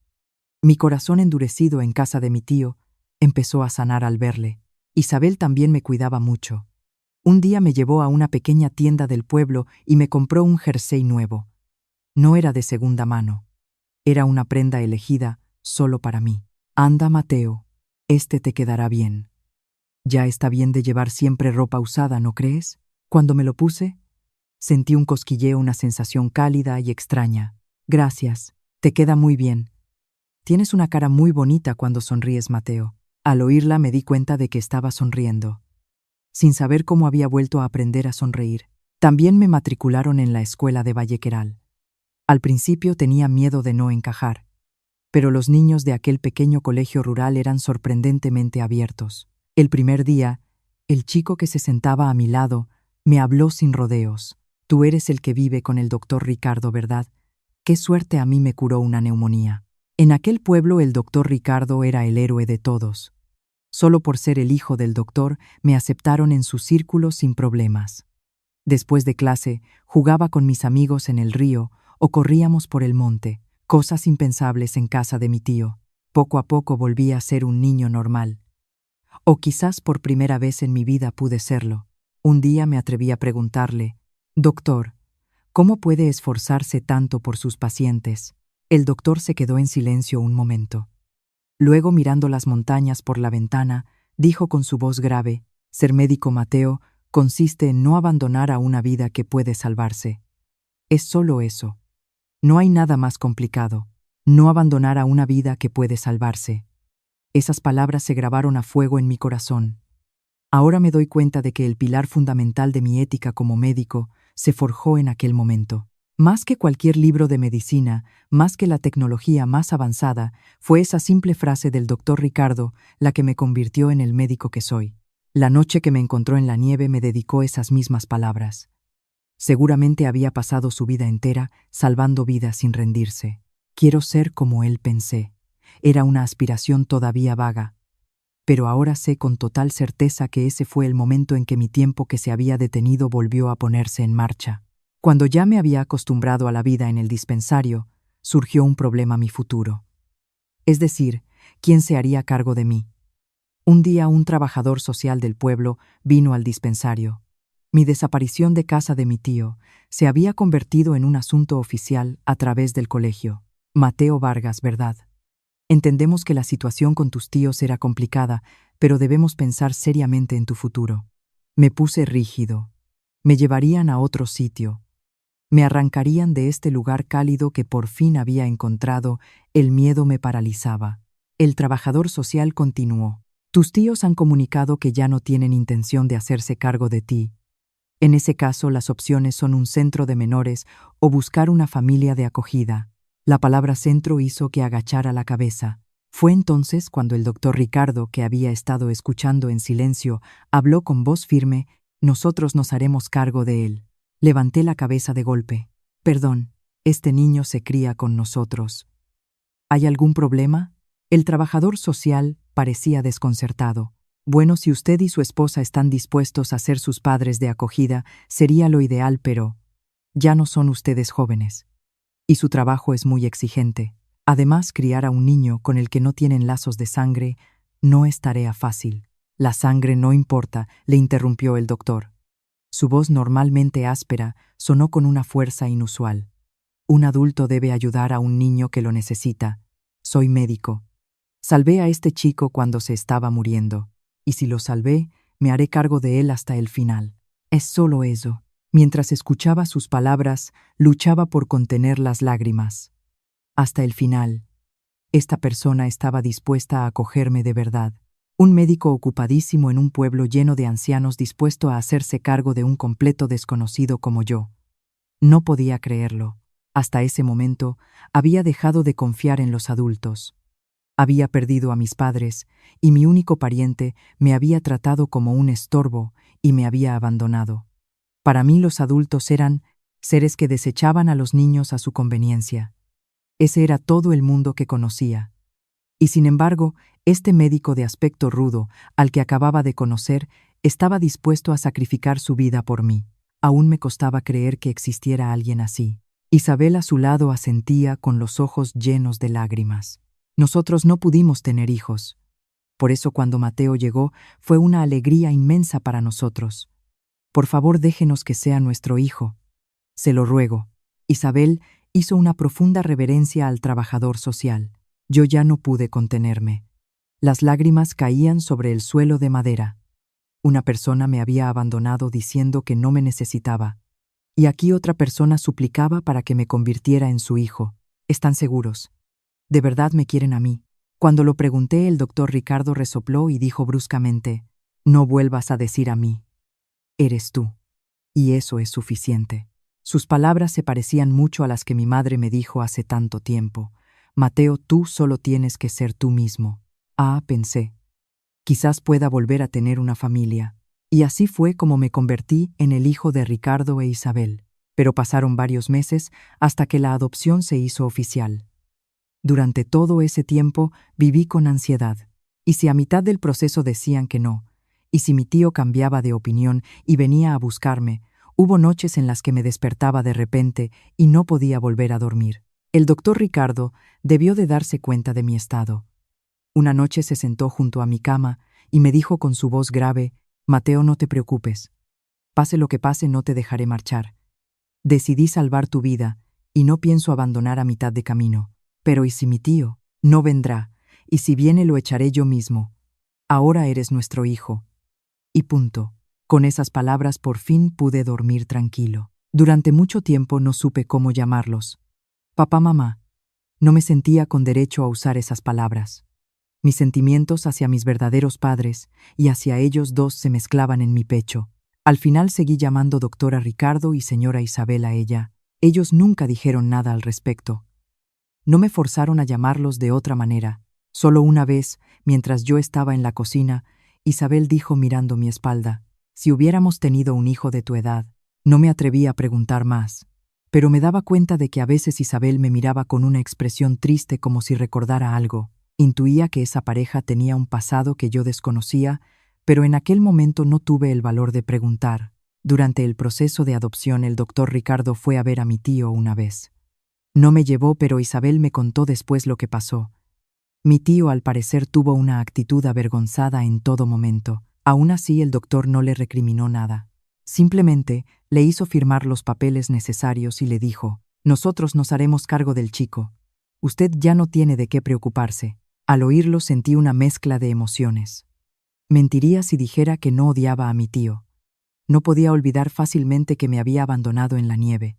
Mi corazón, endurecido en casa de mi tío, empezó a sanar al verle. Isabel también me cuidaba mucho. Un día me llevó a una pequeña tienda del pueblo y me compró un jersey nuevo. No era de segunda mano. Era una prenda elegida solo para mí. Anda, Mateo, este te quedará bien. Ya está bien de llevar siempre ropa usada, ¿no crees? Cuando me lo puse, sentí un cosquilleo, una sensación cálida y extraña. Gracias, te queda muy bien. Tienes una cara muy bonita cuando sonríes, Mateo. Al oírla me di cuenta de que estaba sonriendo. Sin saber cómo había vuelto a aprender a sonreír. También me matricularon en la escuela de Vallequeral. Al principio tenía miedo de no encajar, pero los niños de aquel pequeño colegio rural eran sorprendentemente abiertos. El primer día, el chico que se sentaba a mi lado me habló sin rodeos. Tú eres el que vive con el doctor Ricardo, ¿verdad? Qué suerte, a mí me curó una neumonía. En aquel pueblo el doctor Ricardo era el héroe de todos. Solo por ser el hijo del doctor me aceptaron en su círculo sin problemas. Después de clase, jugaba con mis amigos en el río o corríamos por el monte, cosas impensables en casa de mi tío. Poco a poco volví a ser un niño normal. O quizás por primera vez en mi vida pude serlo. Un día me atreví a preguntarle: «Doctor, ¿cómo puede esforzarse tanto por sus pacientes?». El doctor se quedó en silencio un momento. Luego, mirando las montañas por la ventana, dijo con su voz grave: «Ser médico, Mateo, consiste en no abandonar a una vida que puede salvarse. Es solo eso. No hay nada más complicado. No abandonar a una vida que puede salvarse». Esas palabras se grabaron a fuego en mi corazón. Ahora me doy cuenta de que el pilar fundamental de mi ética como médico se forjó en aquel momento. Más que cualquier libro de medicina, más que la tecnología más avanzada, fue esa simple frase del doctor Ricardo la que me convirtió en el médico que soy. La noche que me encontró en la nieve me dedicó esas mismas palabras. Seguramente había pasado su vida entera salvando vidas sin rendirse. Quiero ser como él, pensé. Era una aspiración todavía vaga. Pero ahora sé con total certeza que ese fue el momento en que mi tiempo, que se había detenido, volvió a ponerse en marcha. Cuando ya me había acostumbrado a la vida en el dispensario, surgió un problema: mi futuro. Es decir, ¿quién se haría cargo de mí? Un día un trabajador social del pueblo vino al dispensario. Mi desaparición de casa de mi tío se había convertido en un asunto oficial a través del colegio. «Mateo Vargas, ¿verdad? Entendemos que la situación con tus tíos era complicada, pero debemos pensar seriamente en tu futuro». Me puse rígido. Me llevarían a otro sitio. Me arrancarían de este lugar cálido que por fin había encontrado. El miedo me paralizaba. El trabajador social continuó: «Tus tíos han comunicado que ya no tienen intención de hacerse cargo de ti. En ese caso, las opciones son un centro de menores o buscar una familia de acogida». La palabra centro hizo que agachara la cabeza. Fue entonces cuando el doctor Ricardo, que había estado escuchando en silencio, habló con voz firme: «Nosotros nos haremos cargo de él». Levanté la cabeza de golpe. «Perdón, este niño se cría con nosotros». «¿Hay algún problema?». El trabajador social parecía desconcertado. «Bueno, si usted y su esposa están dispuestos a ser sus padres de acogida, sería lo ideal, pero ya no son ustedes jóvenes. Y su trabajo es muy exigente. Además, criar a un niño con el que no tienen lazos de sangre no es tarea fácil». «La sangre no importa», le interrumpió el doctor. Su voz, normalmente áspera, sonó con una fuerza inusual. «Un adulto debe ayudar a un niño que lo necesita. Soy médico. Salvé a este chico cuando se estaba muriendo. Y si lo salvé, me haré cargo de él hasta el final. Es solo eso». Mientras escuchaba sus palabras, luchaba por contener las lágrimas. Hasta el final. Esta persona estaba dispuesta a acogerme de verdad. Un médico ocupadísimo en un pueblo lleno de ancianos, dispuesto a hacerse cargo de un completo desconocido como yo. No podía creerlo. Hasta ese momento había dejado de confiar en los adultos. Había perdido a mis padres y mi único pariente me había tratado como un estorbo y me había abandonado. Para mí los adultos eran seres que desechaban a los niños a su conveniencia. Ese era todo el mundo que conocía. Y sin embargo, este médico de aspecto rudo, al que acababa de conocer, estaba dispuesto a sacrificar su vida por mí. Aún me costaba creer que existiera alguien así. Isabel a su lado asentía con los ojos llenos de lágrimas. Nosotros no pudimos tener hijos. Por eso cuando Mateo llegó, fue una alegría inmensa para nosotros. Por favor, déjenos que sea nuestro hijo. Se lo ruego. Isabel hizo una profunda reverencia al trabajador social. Yo ya no pude contenerme. Las lágrimas caían sobre el suelo de madera. Una persona me había abandonado diciendo que no me necesitaba. Y aquí otra persona suplicaba para que me convirtiera en su hijo. ¿Están seguros? ¿De verdad me quieren a mí? Cuando lo pregunté, el doctor Ricardo resopló y dijo bruscamente: no vuelvas a decir a mí. Eres tú. Y eso es suficiente. Sus palabras se parecían mucho a las que mi madre me dijo hace tanto tiempo. Mateo, tú solo tienes que ser tú mismo. Pensé. Quizás pueda volver a tener una familia. Y así fue como me convertí en el hijo de Ricardo e Isabel. Pero pasaron varios meses hasta que la adopción se hizo oficial. Durante todo ese tiempo viví con ansiedad. Y si a mitad del proceso decían que no, y si mi tío cambiaba de opinión y venía a buscarme, hubo noches en las que me despertaba de repente y no podía volver a dormir. El doctor Ricardo debió de darse cuenta de mi estado. Una noche se sentó junto a mi cama y me dijo con su voz grave: Mateo, no te preocupes. Pase lo que pase, no te dejaré marchar. Decidí salvar tu vida y no pienso abandonar a mitad de camino. Pero ¿y si mi tío no vendrá? Y si viene, lo echaré yo mismo. Ahora eres nuestro hijo. Y punto. Con esas palabras por fin pude dormir tranquilo. Durante mucho tiempo no supe cómo llamarlos. Papá, mamá. No me sentía con derecho a usar esas palabras. Mis sentimientos hacia mis verdaderos padres y hacia ellos dos se mezclaban en mi pecho. Al final seguí llamando doctora Ricardo y señora Isabel a ella. Ellos nunca dijeron nada al respecto. No me forzaron a llamarlos de otra manera. Solo una vez, mientras yo estaba en la cocina, Isabel dijo mirando mi espalda: si hubiéramos tenido un hijo de tu edad. No me atreví a preguntar más, pero me daba cuenta de que a veces Isabel me miraba con una expresión triste como si recordara algo. Intuía que esa pareja tenía un pasado que yo desconocía, pero en aquel momento no tuve el valor de preguntar. Durante el proceso de adopción, el doctor Ricardo fue a ver a mi tío una vez. No me llevó, pero Isabel me contó después lo que pasó. Mi tío al parecer tuvo una actitud avergonzada en todo momento. Aún así, el doctor no le recriminó nada. Simplemente le hizo firmar los papeles necesarios y le dijo: nosotros nos haremos cargo del chico. Usted ya no tiene de qué preocuparse. Al oírlo sentí una mezcla de emociones. Mentiría si dijera que no odiaba a mi tío. No podía olvidar fácilmente que me había abandonado en la nieve.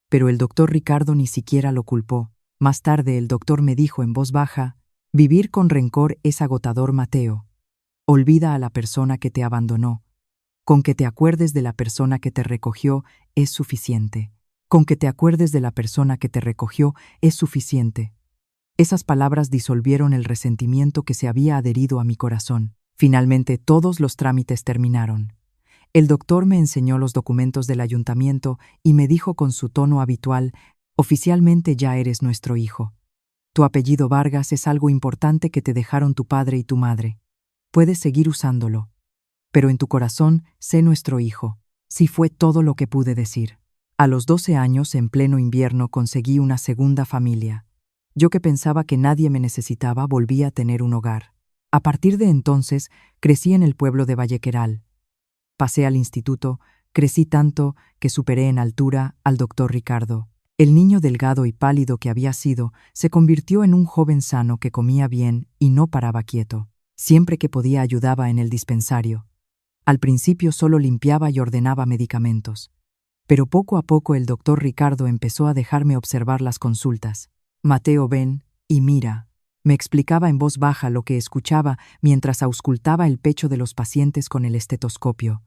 Pero el doctor Ricardo ni siquiera lo culpó. Más tarde el doctor me dijo en voz baja: vivir con rencor es agotador, Mateo. Olvida a la persona que te abandonó. Con que te acuerdes de la persona que te recogió es suficiente. Con que te acuerdes de la persona que te recogió es suficiente. Esas palabras disolvieron el resentimiento que se había adherido a mi corazón. Finalmente todos los trámites terminaron. El doctor me enseñó los documentos del ayuntamiento y me dijo con su tono habitual: oficialmente ya eres nuestro hijo. Tu apellido Vargas es algo importante que te dejaron tu padre y tu madre. Puedes seguir usándolo. Pero en tu corazón, sé nuestro hijo. Sí, fue todo lo que pude decir. A los 12 años, en pleno invierno, conseguí una segunda familia. Yo que pensaba que nadie me necesitaba, volví a tener un hogar. A partir de entonces, crecí en el pueblo de Vallequeral. Pasé al instituto, crecí tanto que superé en altura al doctor Ricardo. El niño delgado y pálido que había sido, se convirtió en un joven sano que comía bien y no paraba quieto. Siempre que podía ayudaba en el dispensario. Al principio solo limpiaba y ordenaba medicamentos. Pero poco a poco el doctor Ricardo empezó a dejarme observar las consultas. Mateo, ven y mira. Me explicaba en voz baja lo que escuchaba mientras auscultaba el pecho de los pacientes con el estetoscopio.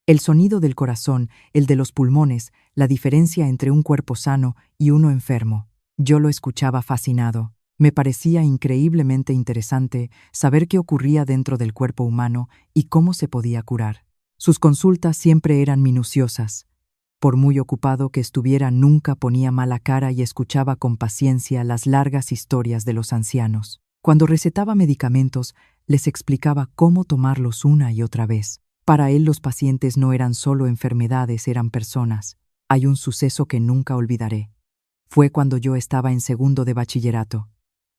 El sonido del corazón, el de los pulmones, la diferencia entre un cuerpo sano y uno enfermo. Yo lo escuchaba fascinado. Me parecía increíblemente interesante saber qué ocurría dentro del cuerpo humano y cómo se podía curar. Sus consultas siempre eran minuciosas. Por muy ocupado que estuviera, nunca ponía mala cara y escuchaba con paciencia las largas historias de los ancianos. Cuando recetaba medicamentos, les explicaba cómo tomarlos una y otra vez. Para él los pacientes no eran solo enfermedades, eran personas. Hay un suceso que nunca olvidaré. Fue cuando yo estaba en segundo de bachillerato.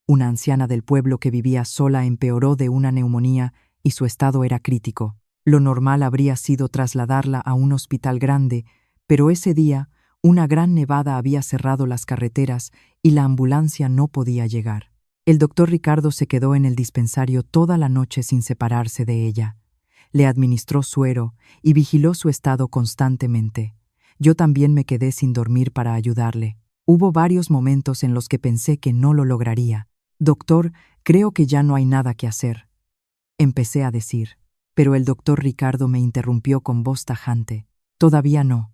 Una anciana del pueblo que vivía sola empeoró de una neumonía y su estado era crítico. Lo normal habría sido trasladarla a un hospital grande, pero ese día una gran nevada había cerrado las carreteras y la ambulancia no podía llegar. El doctor Ricardo se quedó en el dispensario toda la noche sin separarse de ella. Le administró suero y vigiló su estado constantemente. Yo también me quedé sin dormir para ayudarle. Hubo varios momentos en los que pensé que no lo lograría. «Doctor, creo que ya no hay nada que hacer», empecé a decir. Pero el doctor Ricardo me interrumpió con voz tajante. «Todavía no.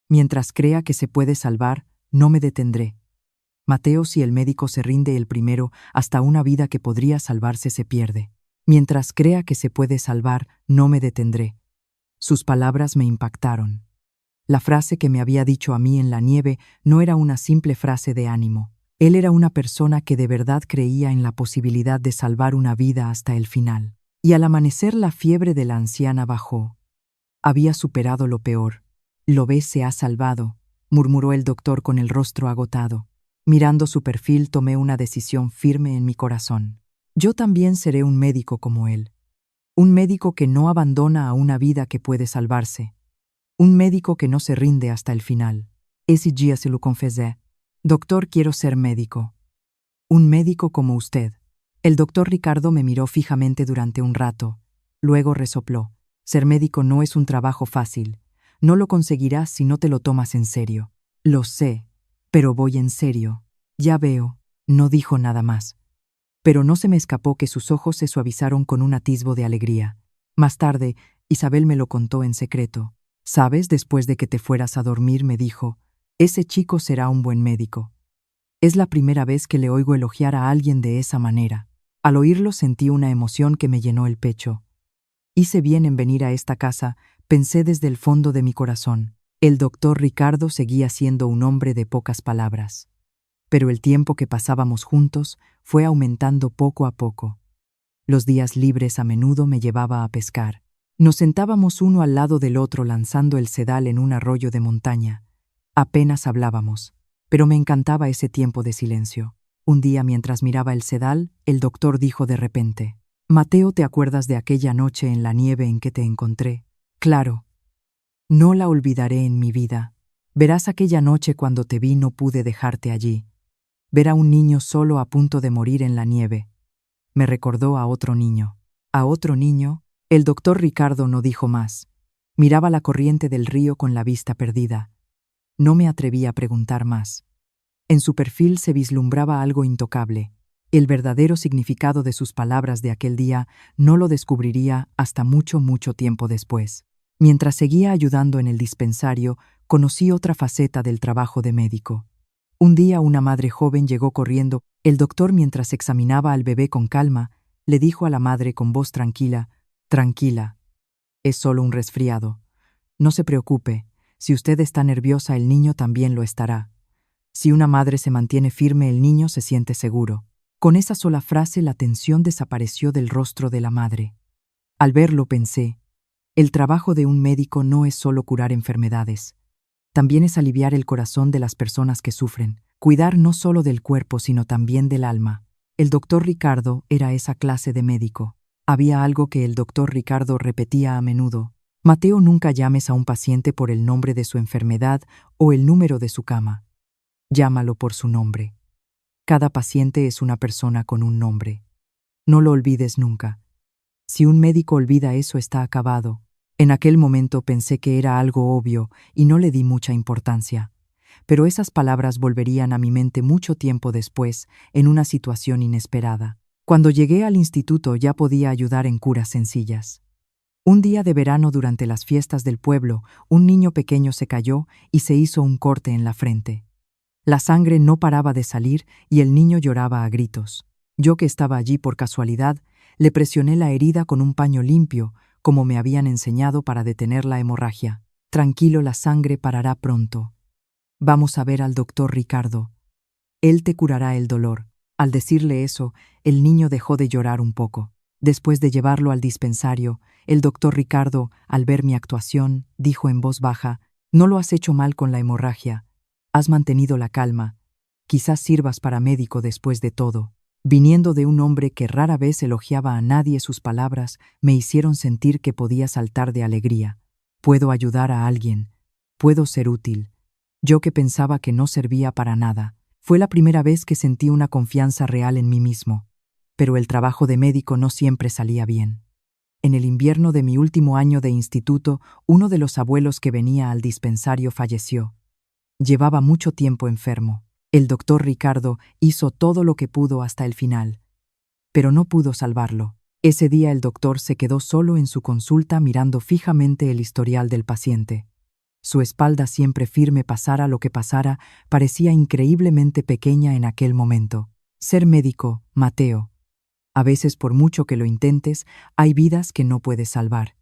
Mientras crea que se puede salvar, no me detendré. Mateo, si el médico se rinde el primero, hasta una vida que podría salvarse se pierde. Mientras crea que se puede salvar, no me detendré». Sus palabras me impactaron. La frase que me había dicho a mí en la nieve no era una simple frase de ánimo. Él era una persona que de verdad creía en la posibilidad de salvar una vida hasta el final. Y al amanecer la fiebre de la anciana bajó. Había superado lo peor. «Lo ves, se ha salvado», murmuró el doctor con el rostro agotado. Mirando su perfil, tomé una decisión firme en mi corazón. Yo también seré un médico como él. Un médico que no abandona a una vida que puede salvarse. Un médico que no se rinde hasta el final. Ese día se lo confesé. «Doctor, quiero ser médico. Un médico como usted». El doctor Ricardo me miró fijamente durante un rato. Luego resopló. «Ser médico no es un trabajo fácil. No lo conseguirás si no te lo tomas en serio». «Lo sé, pero voy en serio». «Ya veo». No dijo nada más. Pero no se me escapó que sus ojos se suavizaron con un atisbo de alegría. Más tarde, Isabel me lo contó en secreto. «¿Sabes? Después de que te fueras a dormir», me dijo, «ese chico será un buen médico». Es la primera vez que le oigo elogiar a alguien de esa manera. Al oírlo sentí una emoción que me llenó el pecho. Hice bien en venir a esta casa, pensé desde el fondo de mi corazón. El doctor Ricardo seguía siendo un hombre de pocas palabras. Pero el tiempo que pasábamos juntos fue aumentando poco a poco. Los días libres a menudo me llevaba a pescar. Nos sentábamos uno al lado del otro lanzando el sedal en un arroyo de montaña. Apenas hablábamos, pero me encantaba ese tiempo de silencio. Un día, mientras miraba el sedal, el doctor dijo de repente: «Mateo, ¿te acuerdas de aquella noche en la nieve en que te encontré?» «Claro. No la olvidaré en mi vida. Verás, aquella noche cuando te vi no pude dejarte allí. Ver a un niño solo a punto de morir en la nieve. Me recordó a otro niño». «¿A otro niño?» El doctor Ricardo no dijo más. Miraba la corriente del río con la vista perdida. No me atreví a preguntar más. En su perfil se vislumbraba algo intocable. El verdadero significado de sus palabras de aquel día no lo descubriría hasta mucho, mucho tiempo después. Mientras seguía ayudando en el dispensario, conocí otra faceta del trabajo de médico. Un día una madre joven llegó corriendo. El doctor, mientras examinaba al bebé con calma, le dijo a la madre con voz tranquila: «Tranquila, es solo un resfriado. No se preocupe, si usted está nerviosa, el niño también lo estará. Si una madre se mantiene firme, el niño se siente seguro». Con esa sola frase la tensión desapareció del rostro de la madre. Al verlo pensé, el trabajo de un médico no es solo curar enfermedades. También es aliviar el corazón de las personas que sufren, cuidar no solo del cuerpo sino también del alma. El doctor Ricardo era esa clase de médico. Había algo que el doctor Ricardo repetía a menudo: «Mateo, nunca llames a un paciente por el nombre de su enfermedad o el número de su cama. Llámalo por su nombre. Cada paciente es una persona con un nombre. No lo olvides nunca. Si un médico olvida eso, está acabado». En aquel momento pensé que era algo obvio y no le di mucha importancia. Pero esas palabras volverían a mi mente mucho tiempo después, en una situación inesperada. Cuando llegué al instituto ya podía ayudar en curas sencillas. Un día de verano, durante las fiestas del pueblo, un niño pequeño se cayó y se hizo un corte en la frente. La sangre no paraba de salir y el niño lloraba a gritos. Yo, que estaba allí por casualidad, le presioné la herida con un paño limpio, como me habían enseñado para detener la hemorragia. Tranquilo, la sangre parará pronto. Vamos a ver al doctor Ricardo. Él te curará el dolor. Al decirle eso, el niño dejó de llorar un poco. Después de llevarlo al dispensario, el doctor Ricardo, al ver mi actuación, dijo en voz baja: «No lo has hecho mal con la hemorragia. Has mantenido la calma. Quizás sirvas para médico después de todo». Viniendo de un hombre que rara vez elogiaba a nadie, sus palabras me hicieron sentir que podía saltar de alegría. Puedo ayudar a alguien. Puedo ser útil. Yo que pensaba que no servía para nada. Fue la primera vez que sentí una confianza real en mí mismo. Pero el trabajo de médico no siempre salía bien. En el invierno de mi último año de instituto, uno de los abuelos que venía al dispensario falleció. Llevaba mucho tiempo enfermo. El doctor Ricardo hizo todo lo que pudo hasta el final, pero no pudo salvarlo. Ese día el doctor se quedó solo en su consulta mirando fijamente el historial del paciente. Su espalda, siempre firme pasara lo que pasara, parecía increíblemente pequeña en aquel momento. Ser médico, Mateo. A veces, por mucho que lo intentes, hay vidas que no puedes salvar.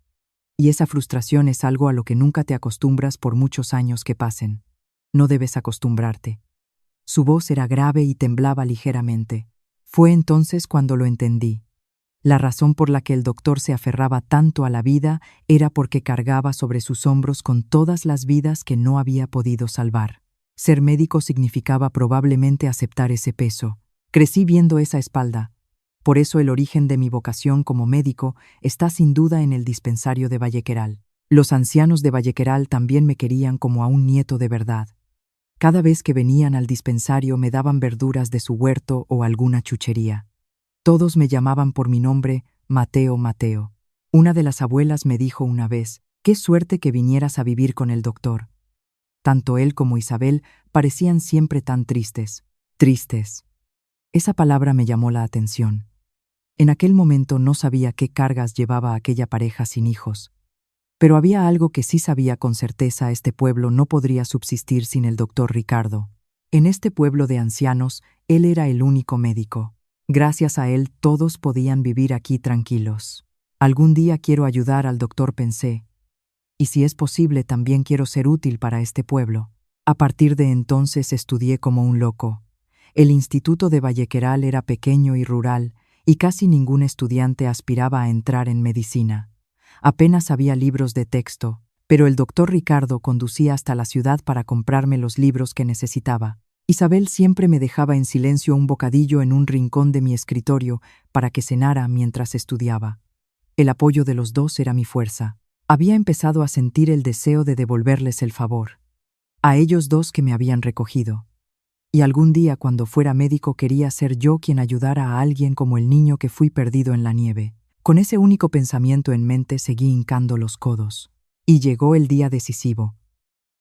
Y esa frustración es algo a lo que nunca te acostumbras por muchos años que pasen. No debes acostumbrarte. Su voz era grave y temblaba ligeramente. Fue entonces cuando lo entendí. La razón por la que el doctor se aferraba tanto a la vida era porque cargaba sobre sus hombros con todas las vidas que no había podido salvar. Ser médico significaba probablemente aceptar ese peso. Crecí viendo esa espalda. Por eso el origen de mi vocación como médico está sin duda en el dispensario de Vallequeral. Los ancianos de Vallequeral también me querían como a un nieto de verdad. Cada vez que venían al dispensario me daban verduras de su huerto o alguna chuchería. Todos me llamaban por mi nombre, Mateo, Mateo. Una de las abuelas me dijo una vez: «Qué suerte que vinieras a vivir con el doctor». Tanto él como Isabel parecían siempre tan tristes. Tristes. Esa palabra me llamó la atención. En aquel momento no sabía qué cargas llevaba aquella pareja sin hijos. Pero había algo que sí sabía con certeza: este pueblo no podría subsistir sin el doctor Ricardo. En este pueblo de ancianos, él era el único médico. Gracias a él todos podían vivir aquí tranquilos. Algún día quiero ayudar al doctor, pensé. Y si es posible, también quiero ser útil para este pueblo. A partir de entonces estudié como un loco. El instituto de Vallequeral era pequeño y rural, y casi ningún estudiante aspiraba a entrar en medicina. Apenas había libros de texto, pero el doctor Ricardo conducía hasta la ciudad para comprarme los libros que necesitaba. Isabel siempre me dejaba en silencio un bocadillo en un rincón de mi escritorio para que cenara mientras estudiaba. El apoyo de los dos era mi fuerza. Había empezado a sentir el deseo de devolverles el favor. A ellos dos que me habían recogido. Y algún día, cuando fuera médico, quería ser yo quien ayudara a alguien como el niño que fui perdido en la nieve. Con ese único pensamiento en mente seguí hincando los codos. Y llegó el día decisivo.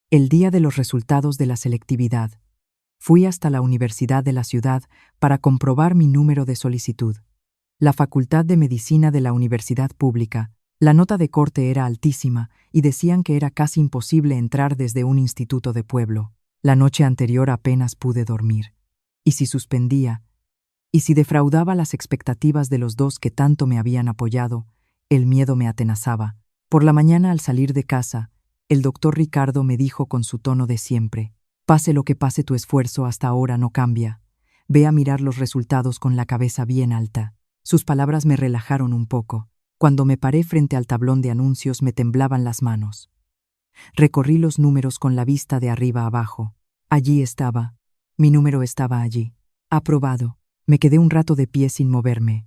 El día de los resultados de la selectividad. Fui hasta la universidad de la ciudad para comprobar mi número de solicitud. La Facultad de Medicina de la Universidad Pública. La nota de corte era altísima y decían que era casi imposible entrar desde un instituto de pueblo. La noche anterior apenas pude dormir. ¿Y si suspendía? ¿Y si defraudaba las expectativas de los dos que tanto me habían apoyado? El miedo me atenazaba. Por la mañana, al salir de casa, el doctor Ricardo me dijo con su tono de siempre: «Pase lo que pase, tu esfuerzo hasta ahora no cambia. Ve a mirar los resultados con la cabeza bien alta». Sus palabras me relajaron un poco. Cuando me paré frente al tablón de anuncios me temblaban las manos. Recorrí los números con la vista de arriba abajo. Allí estaba. Mi número estaba allí. Aprobado. Me quedé un rato de pie sin moverme.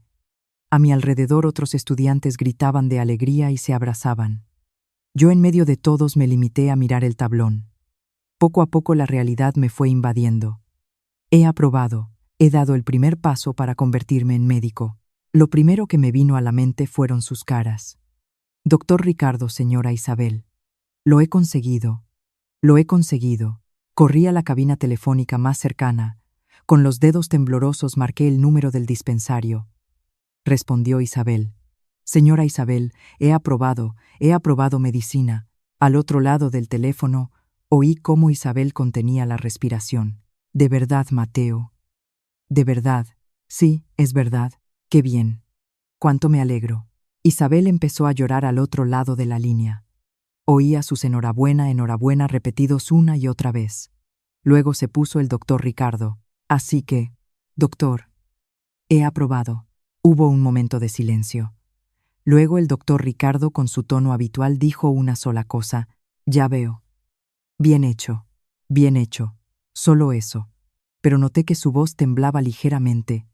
A mi alrededor otros estudiantes gritaban de alegría y se abrazaban. Yo en medio de todos me limité a mirar el tablón. Poco a poco la realidad me fue invadiendo. He aprobado. He dado el primer paso para convertirme en médico. Lo primero que me vino a la mente fueron sus caras. Doctor Ricardo, señora Isabel. Lo he conseguido. Lo he conseguido. Corrí a la cabina telefónica más cercana. Con los dedos temblorosos marqué el número del dispensario. Respondió Isabel. Señora Isabel, he aprobado medicina. Al otro lado del teléfono, oí cómo Isabel contenía la respiración. ¿De verdad, Mateo? ¿De verdad? Sí, es verdad. Qué bien. Cuánto me alegro. Isabel empezó a llorar al otro lado de la línea. Oía sus enhorabuena repetidos una y otra vez. Luego se puso el doctor Ricardo. Así que, doctor, he aprobado. Hubo un momento de silencio. Luego el doctor Ricardo, con su tono habitual, dijo una sola cosa: ya veo. Bien hecho, solo eso. Pero noté que su voz temblaba ligeramente.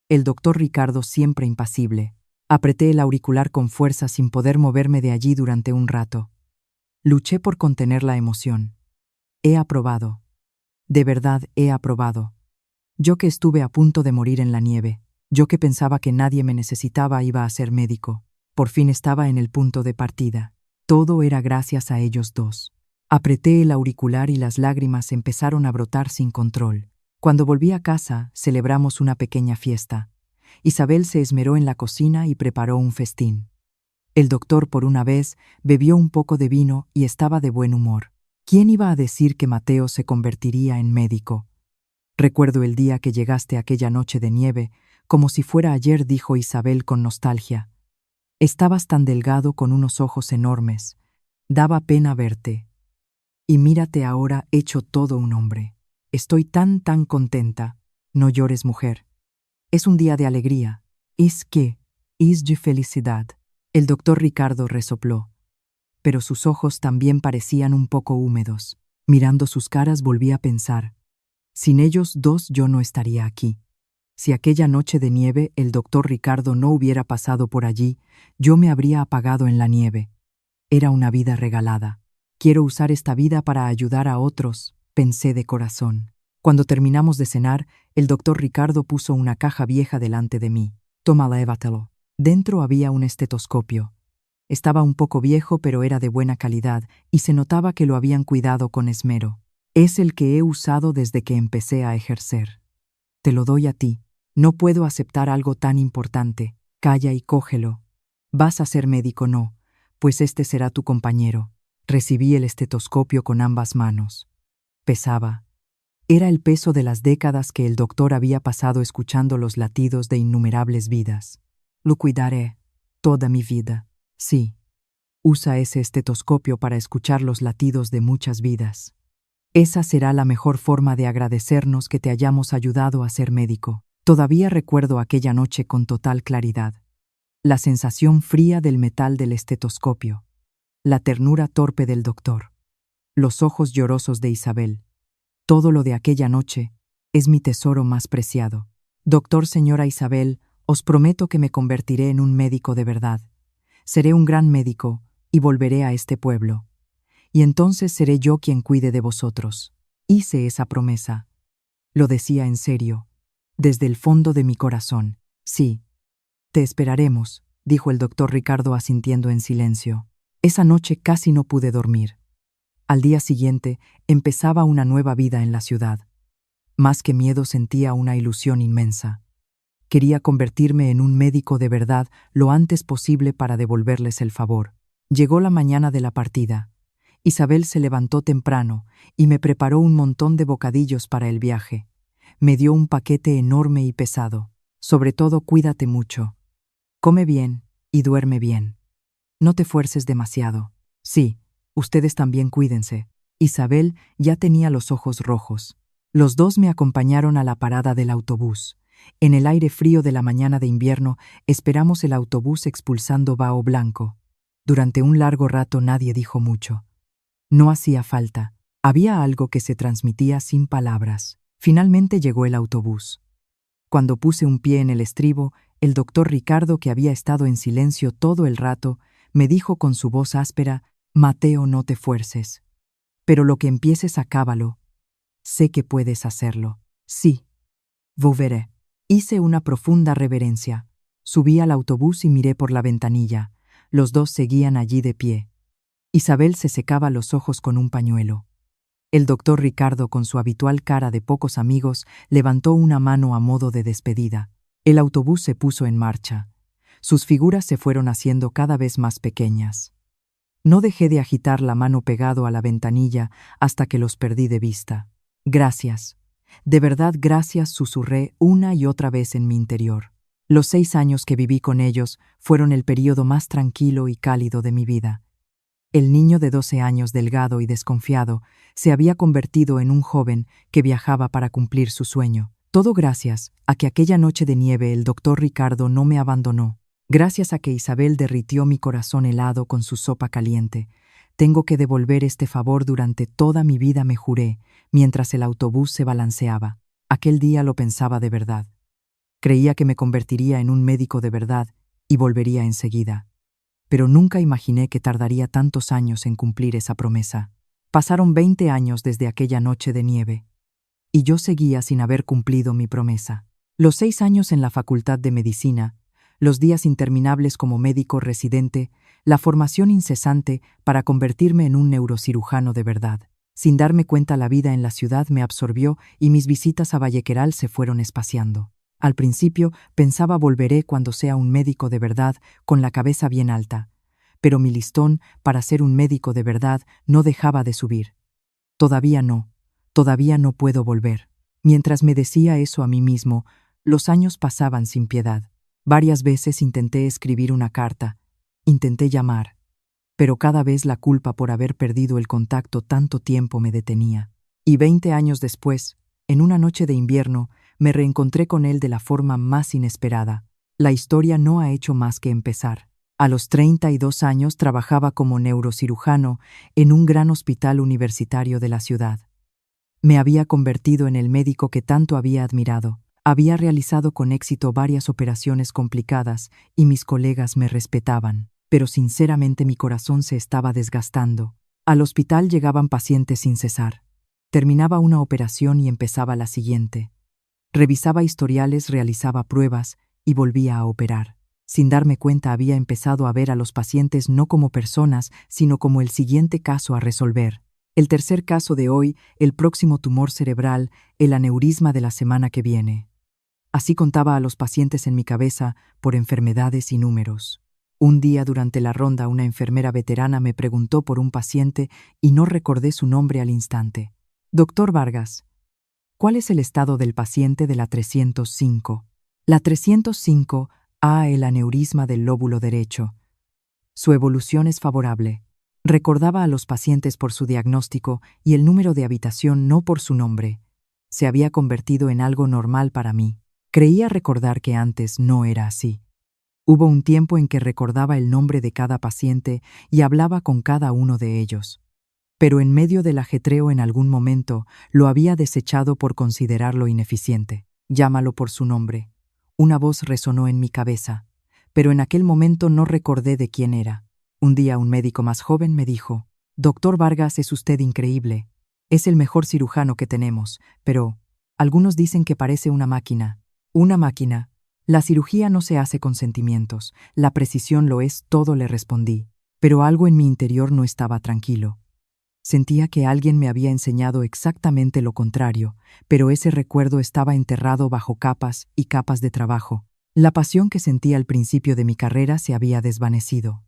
El doctor Ricardo, siempre impasible. Apreté el auricular con fuerza sin poder moverme de allí durante un rato. Luché por contener la emoción. He aprobado. De verdad he aprobado. Yo que estuve a punto de morir en la nieve, yo que pensaba que nadie me necesitaba, iba a ser médico. Por fin estaba en el punto de partida. Todo era gracias a ellos dos. Apreté el auricular y las lágrimas empezaron a brotar sin control. Cuando volví a casa, celebramos una pequeña fiesta. Isabel se esmeró en la cocina y preparó un festín. El doctor, por una vez, bebió un poco de vino y estaba de buen humor. ¿Quién iba a decir que Mateo se convertiría en médico? Recuerdo el día que llegaste aquella noche de nieve, como si fuera ayer, dijo Isabel con nostalgia. Estabas tan delgado, con unos ojos enormes. Daba pena verte. Y mírate ahora, hecho todo un hombre. Estoy tan contenta. No llores, mujer. Es un día de alegría. Es de felicidad. El doctor Ricardo resopló. Pero sus ojos también parecían un poco húmedos. Mirando sus caras volví a pensar. Sin ellos dos yo no estaría aquí. Si aquella noche de nieve el doctor Ricardo no hubiera pasado por allí, yo me habría apagado en la nieve. Era una vida regalada. Quiero usar esta vida para ayudar a otros, pensé de corazón. Cuando terminamos de cenar, el doctor Ricardo puso una caja vieja delante de mí. Toma, llévatelo. Dentro había un estetoscopio. Estaba un poco viejo, pero era de buena calidad y se notaba que lo habían cuidado con esmero. Es el que he usado desde que empecé a ejercer. Te lo doy a ti. No puedo aceptar algo tan importante. Calla y cógelo. Vas a ser médico, no, pues este será tu compañero. Recibí el estetoscopio con ambas manos. Pesaba. Era el peso de las décadas que el doctor había pasado escuchando los latidos de innumerables vidas. Lo cuidaré toda mi vida. Sí. Usa ese estetoscopio para escuchar los latidos de muchas vidas. Esa será la mejor forma de agradecernos que te hayamos ayudado a ser médico. Todavía recuerdo aquella noche con total claridad. La sensación fría del metal del estetoscopio. La ternura torpe del doctor. Los ojos llorosos de Isabel. Todo lo de aquella noche es mi tesoro más preciado. Doctor, señora Isabel, os prometo que me convertiré en un médico de verdad. Seré un gran médico y volveré a este pueblo. Y entonces seré yo quien cuide de vosotros. Hice esa promesa. Lo decía en serio, desde el fondo de mi corazón. Sí. Te esperaremos, dijo el doctor Ricardo asintiendo en silencio. Esa noche casi no pude dormir. Al día siguiente empezaba una nueva vida en la ciudad. Más que miedo sentía una ilusión inmensa. Quería convertirme en un médico de verdad lo antes posible para devolverles el favor. Llegó la mañana de la partida. Isabel se levantó temprano y me preparó un montón de bocadillos para el viaje. Me dio un paquete enorme y pesado. Sobre todo, cuídate mucho. Come bien y duerme bien. No te fuerces demasiado. Sí, ustedes también cuídense. Isabel ya tenía los ojos rojos. Los dos me acompañaron a la parada del autobús. En el aire frío de la mañana de invierno esperamos el autobús expulsando vaho blanco. Durante un largo rato nadie dijo mucho. No hacía falta. Había algo que se transmitía sin palabras. Finalmente llegó el autobús. Cuando puse un pie en el estribo, el doctor Ricardo, que había estado en silencio todo el rato, me dijo con su voz áspera: Mateo, no te fuerces. Pero lo que empieces, acábalo. Sé que puedes hacerlo. Sí. Volveré. Hice una profunda reverencia. Subí al autobús y miré por la ventanilla. Los dos seguían allí de pie. Isabel se secaba los ojos con un pañuelo. El doctor Ricardo, con su habitual cara de pocos amigos, levantó una mano a modo de despedida. El autobús se puso en marcha. Sus figuras se fueron haciendo cada vez más pequeñas. No dejé de agitar la mano pegado a la ventanilla hasta que los perdí de vista. Gracias. De verdad, gracias, susurré una y otra vez en mi interior. Los 6 años que viví con ellos fueron el período más tranquilo y cálido de mi vida. El niño de 12 años, delgado y desconfiado, se había convertido en un joven que viajaba para cumplir su sueño. Todo gracias a que aquella noche de nieve el doctor Ricardo no me abandonó. Gracias a que Isabel derritió mi corazón helado con su sopa caliente. Tengo que devolver este favor durante toda mi vida, me juré, mientras el autobús se balanceaba. Aquel día lo pensaba de verdad. Creía que me convertiría en un médico de verdad y volvería enseguida. Pero nunca imaginé que tardaría tantos años en cumplir esa promesa. Pasaron 20 años desde aquella noche de nieve, y yo seguía sin haber cumplido mi promesa. Los 6 años en la Facultad de Medicina, los días interminables como médico residente, la formación incesante para convertirme en un neurocirujano de verdad. Sin darme cuenta, la vida en la ciudad me absorbió y mis visitas a Vallequeral se fueron espaciando. Al principio pensaba volveré cuando sea un médico de verdad, con la cabeza bien alta. Pero mi listón para ser un médico de verdad no dejaba de subir. Todavía no puedo volver. Mientras me decía eso a mí mismo, los años pasaban sin piedad. Varias veces intenté escribir una carta, intenté llamar, pero cada vez la culpa por haber perdido el contacto tanto tiempo me detenía. Y 20 años después, en una noche de invierno, me reencontré con él de la forma más inesperada. La historia no ha hecho más que empezar. A los 32 años trabajaba como neurocirujano en un gran hospital universitario de la ciudad. Me había convertido en el médico que tanto había admirado. Había realizado con éxito varias operaciones complicadas y mis colegas me respetaban. Pero sinceramente mi corazón se estaba desgastando. Al hospital llegaban pacientes sin cesar. Terminaba una operación y empezaba la siguiente. Revisaba historiales, realizaba pruebas y volvía a operar. Sin darme cuenta había empezado a ver a los pacientes no como personas, sino como el siguiente caso a resolver. El tercer caso de hoy, el próximo tumor cerebral, el aneurisma de la semana que viene. Así contaba a los pacientes en mi cabeza por enfermedades y números. Un día durante la ronda una enfermera veterana me preguntó por un paciente y no recordé su nombre al instante. Doctor Vargas, ¿cuál es el estado del paciente de la 305? La 305 A, el aneurisma del lóbulo derecho. Su evolución es favorable. Recordaba a los pacientes por su diagnóstico y el número de habitación, no por su nombre. Se había convertido en algo normal para mí. Creía recordar que antes no era así. Hubo un tiempo en que recordaba el nombre de cada paciente y hablaba con cada uno de ellos. Pero en medio del ajetreo en algún momento lo había desechado por considerarlo ineficiente. Llámalo por su nombre. Una voz resonó en mi cabeza, pero en aquel momento no recordé de quién era. Un día un médico más joven me dijo: «Doctor Vargas, es usted increíble. Es el mejor cirujano que tenemos, pero algunos dicen que parece una máquina». «Una máquina. La cirugía no se hace con sentimientos, la precisión lo es todo», le respondí. Pero algo en mi interior no estaba tranquilo. Sentía que alguien me había enseñado exactamente lo contrario, pero ese recuerdo estaba enterrado bajo capas y capas de trabajo. La pasión que sentía al principio de mi carrera se había desvanecido.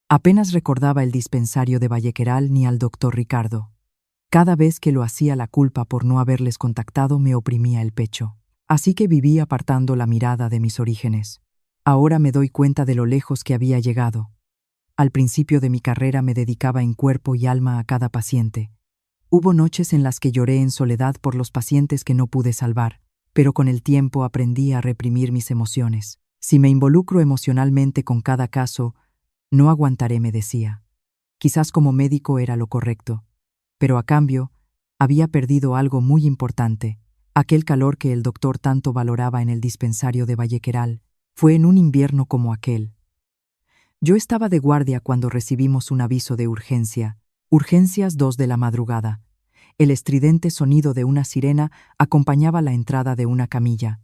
Apenas recordaba el dispensario de Vallequeral ni al doctor Ricardo. Cada vez que lo hacía, la culpa por no haberles contactado me oprimía el pecho. Así que viví apartando la mirada de mis orígenes. Ahora me doy cuenta de lo lejos que había llegado. Al principio de mi carrera me dedicaba en cuerpo y alma a cada paciente. Hubo noches en las que lloré en soledad por los pacientes que no pude salvar, pero con el tiempo aprendí a reprimir mis emociones. Si me involucro emocionalmente con cada caso, no aguantaré, me decía. Quizás como médico era lo correcto, pero a cambio había perdido algo muy importante, aquel calor que el doctor tanto valoraba en el dispensario de Vallequeral. Fue en un invierno como aquel. Yo estaba de guardia cuando recibimos un aviso de urgencia. Urgencias 2 de la madrugada. El estridente sonido de una sirena acompañaba la entrada de una camilla.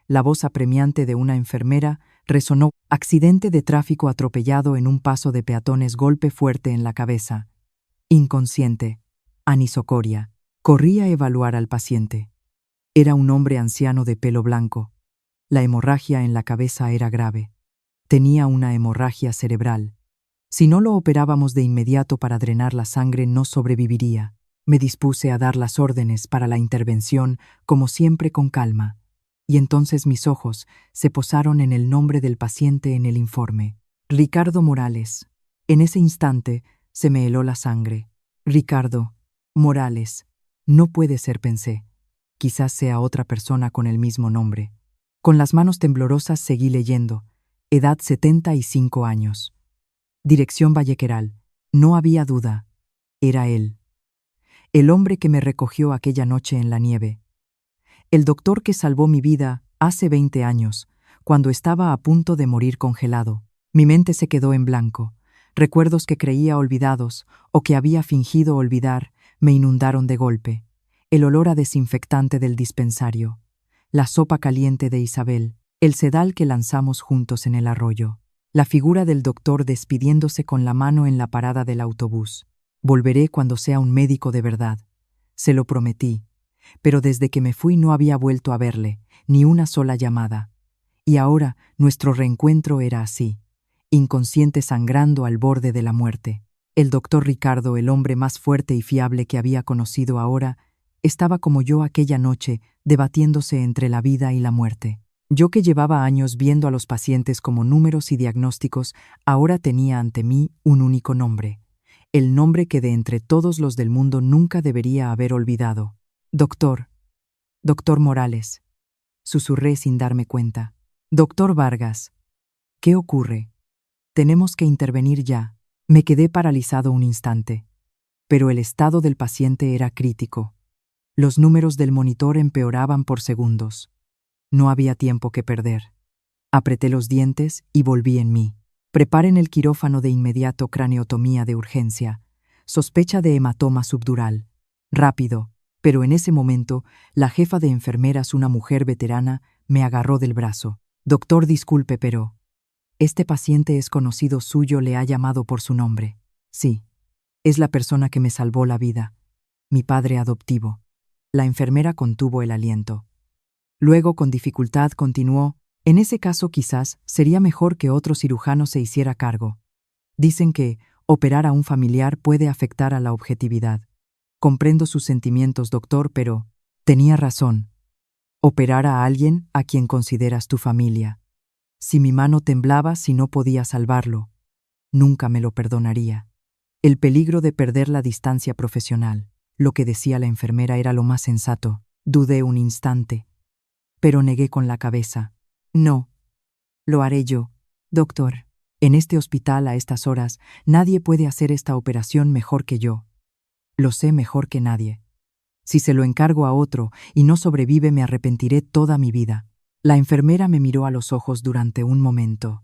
La voz apremiante de una enfermera resonó: accidente de tráfico, atropellado en un paso de peatones, golpe fuerte en la cabeza. Inconsciente. Anisocoria. Corrí a evaluar al paciente. Era un hombre anciano de pelo blanco. La hemorragia en la cabeza era grave. Tenía una hemorragia cerebral. Si no lo operábamos de inmediato para drenar la sangre, no sobreviviría. Me dispuse a dar las órdenes para la intervención, como siempre con calma. y entonces mis ojos se posaron en el nombre del paciente en el informe. Ricardo Morales. En ese instante se me heló la sangre. Ricardo Morales. No puede ser, pensé. Quizás sea otra persona con el mismo nombre. Con las manos temblorosas seguí leyendo. Edad 75 años. Dirección Vallequeral. No había duda. Era él. El hombre que me recogió aquella noche en la nieve. El doctor que salvó mi vida hace 20 años, cuando estaba a punto de morir congelado. Mi mente se quedó en blanco. Recuerdos que creía olvidados o que había fingido olvidar me inundaron de golpe. El olor a desinfectante del dispensario, la sopa caliente de Isabel, el sedal que lanzamos juntos en el arroyo, la figura del doctor despidiéndose con la mano en la parada del autobús. Volveré cuando sea un médico de verdad. Se lo prometí. Pero desde que me fui no había vuelto a verle, ni una sola llamada. Y ahora nuestro reencuentro era así, inconsciente, sangrando al borde de la muerte. El doctor Ricardo, el hombre más fuerte y fiable que había conocido ahora, estaba como yo aquella noche, debatiéndose entre la vida y la muerte. Yo, que llevaba años viendo a los pacientes como números y diagnósticos, ahora tenía ante mí un único nombre. El nombre que de entre todos los del mundo nunca debería haber olvidado. Doctor Morales, susurré sin darme cuenta. Doctor Vargas, ¿qué ocurre? Tenemos que intervenir ya. Me quedé paralizado un instante. Pero el estado del paciente era crítico. Los números del monitor empeoraban por segundos. No había tiempo que perder. Apreté los dientes y volví en mí. Preparen el quirófano de inmediato, craneotomía de urgencia. Sospecha de hematoma subdural. Rápido. Pero en ese momento, la jefa de enfermeras, una mujer veterana, me agarró del brazo. Doctor, disculpe, pero este paciente es conocido suyo, le ha llamado por su nombre. Sí, es la persona que me salvó la vida. Mi padre adoptivo. La enfermera contuvo el aliento. Luego, con dificultad, continuó: en ese caso quizás sería mejor que otro cirujano se hiciera cargo. Dicen que operar a un familiar puede afectar a la objetividad. Comprendo sus sentimientos, doctor, pero tenía razón. Operar a alguien a quien consideras tu familia. Si mi mano temblaba, si no podía salvarlo, nunca me lo perdonaría. El peligro de perder la distancia profesional. Lo que decía la enfermera era lo más sensato. Dudé un instante, pero negué con la cabeza. No, lo haré yo, doctor. En este hospital a estas horas nadie puede hacer esta operación mejor que yo. Lo sé mejor que nadie. Si se lo encargo a otro y no sobrevive, me arrepentiré toda mi vida. La enfermera me miró a los ojos durante un momento.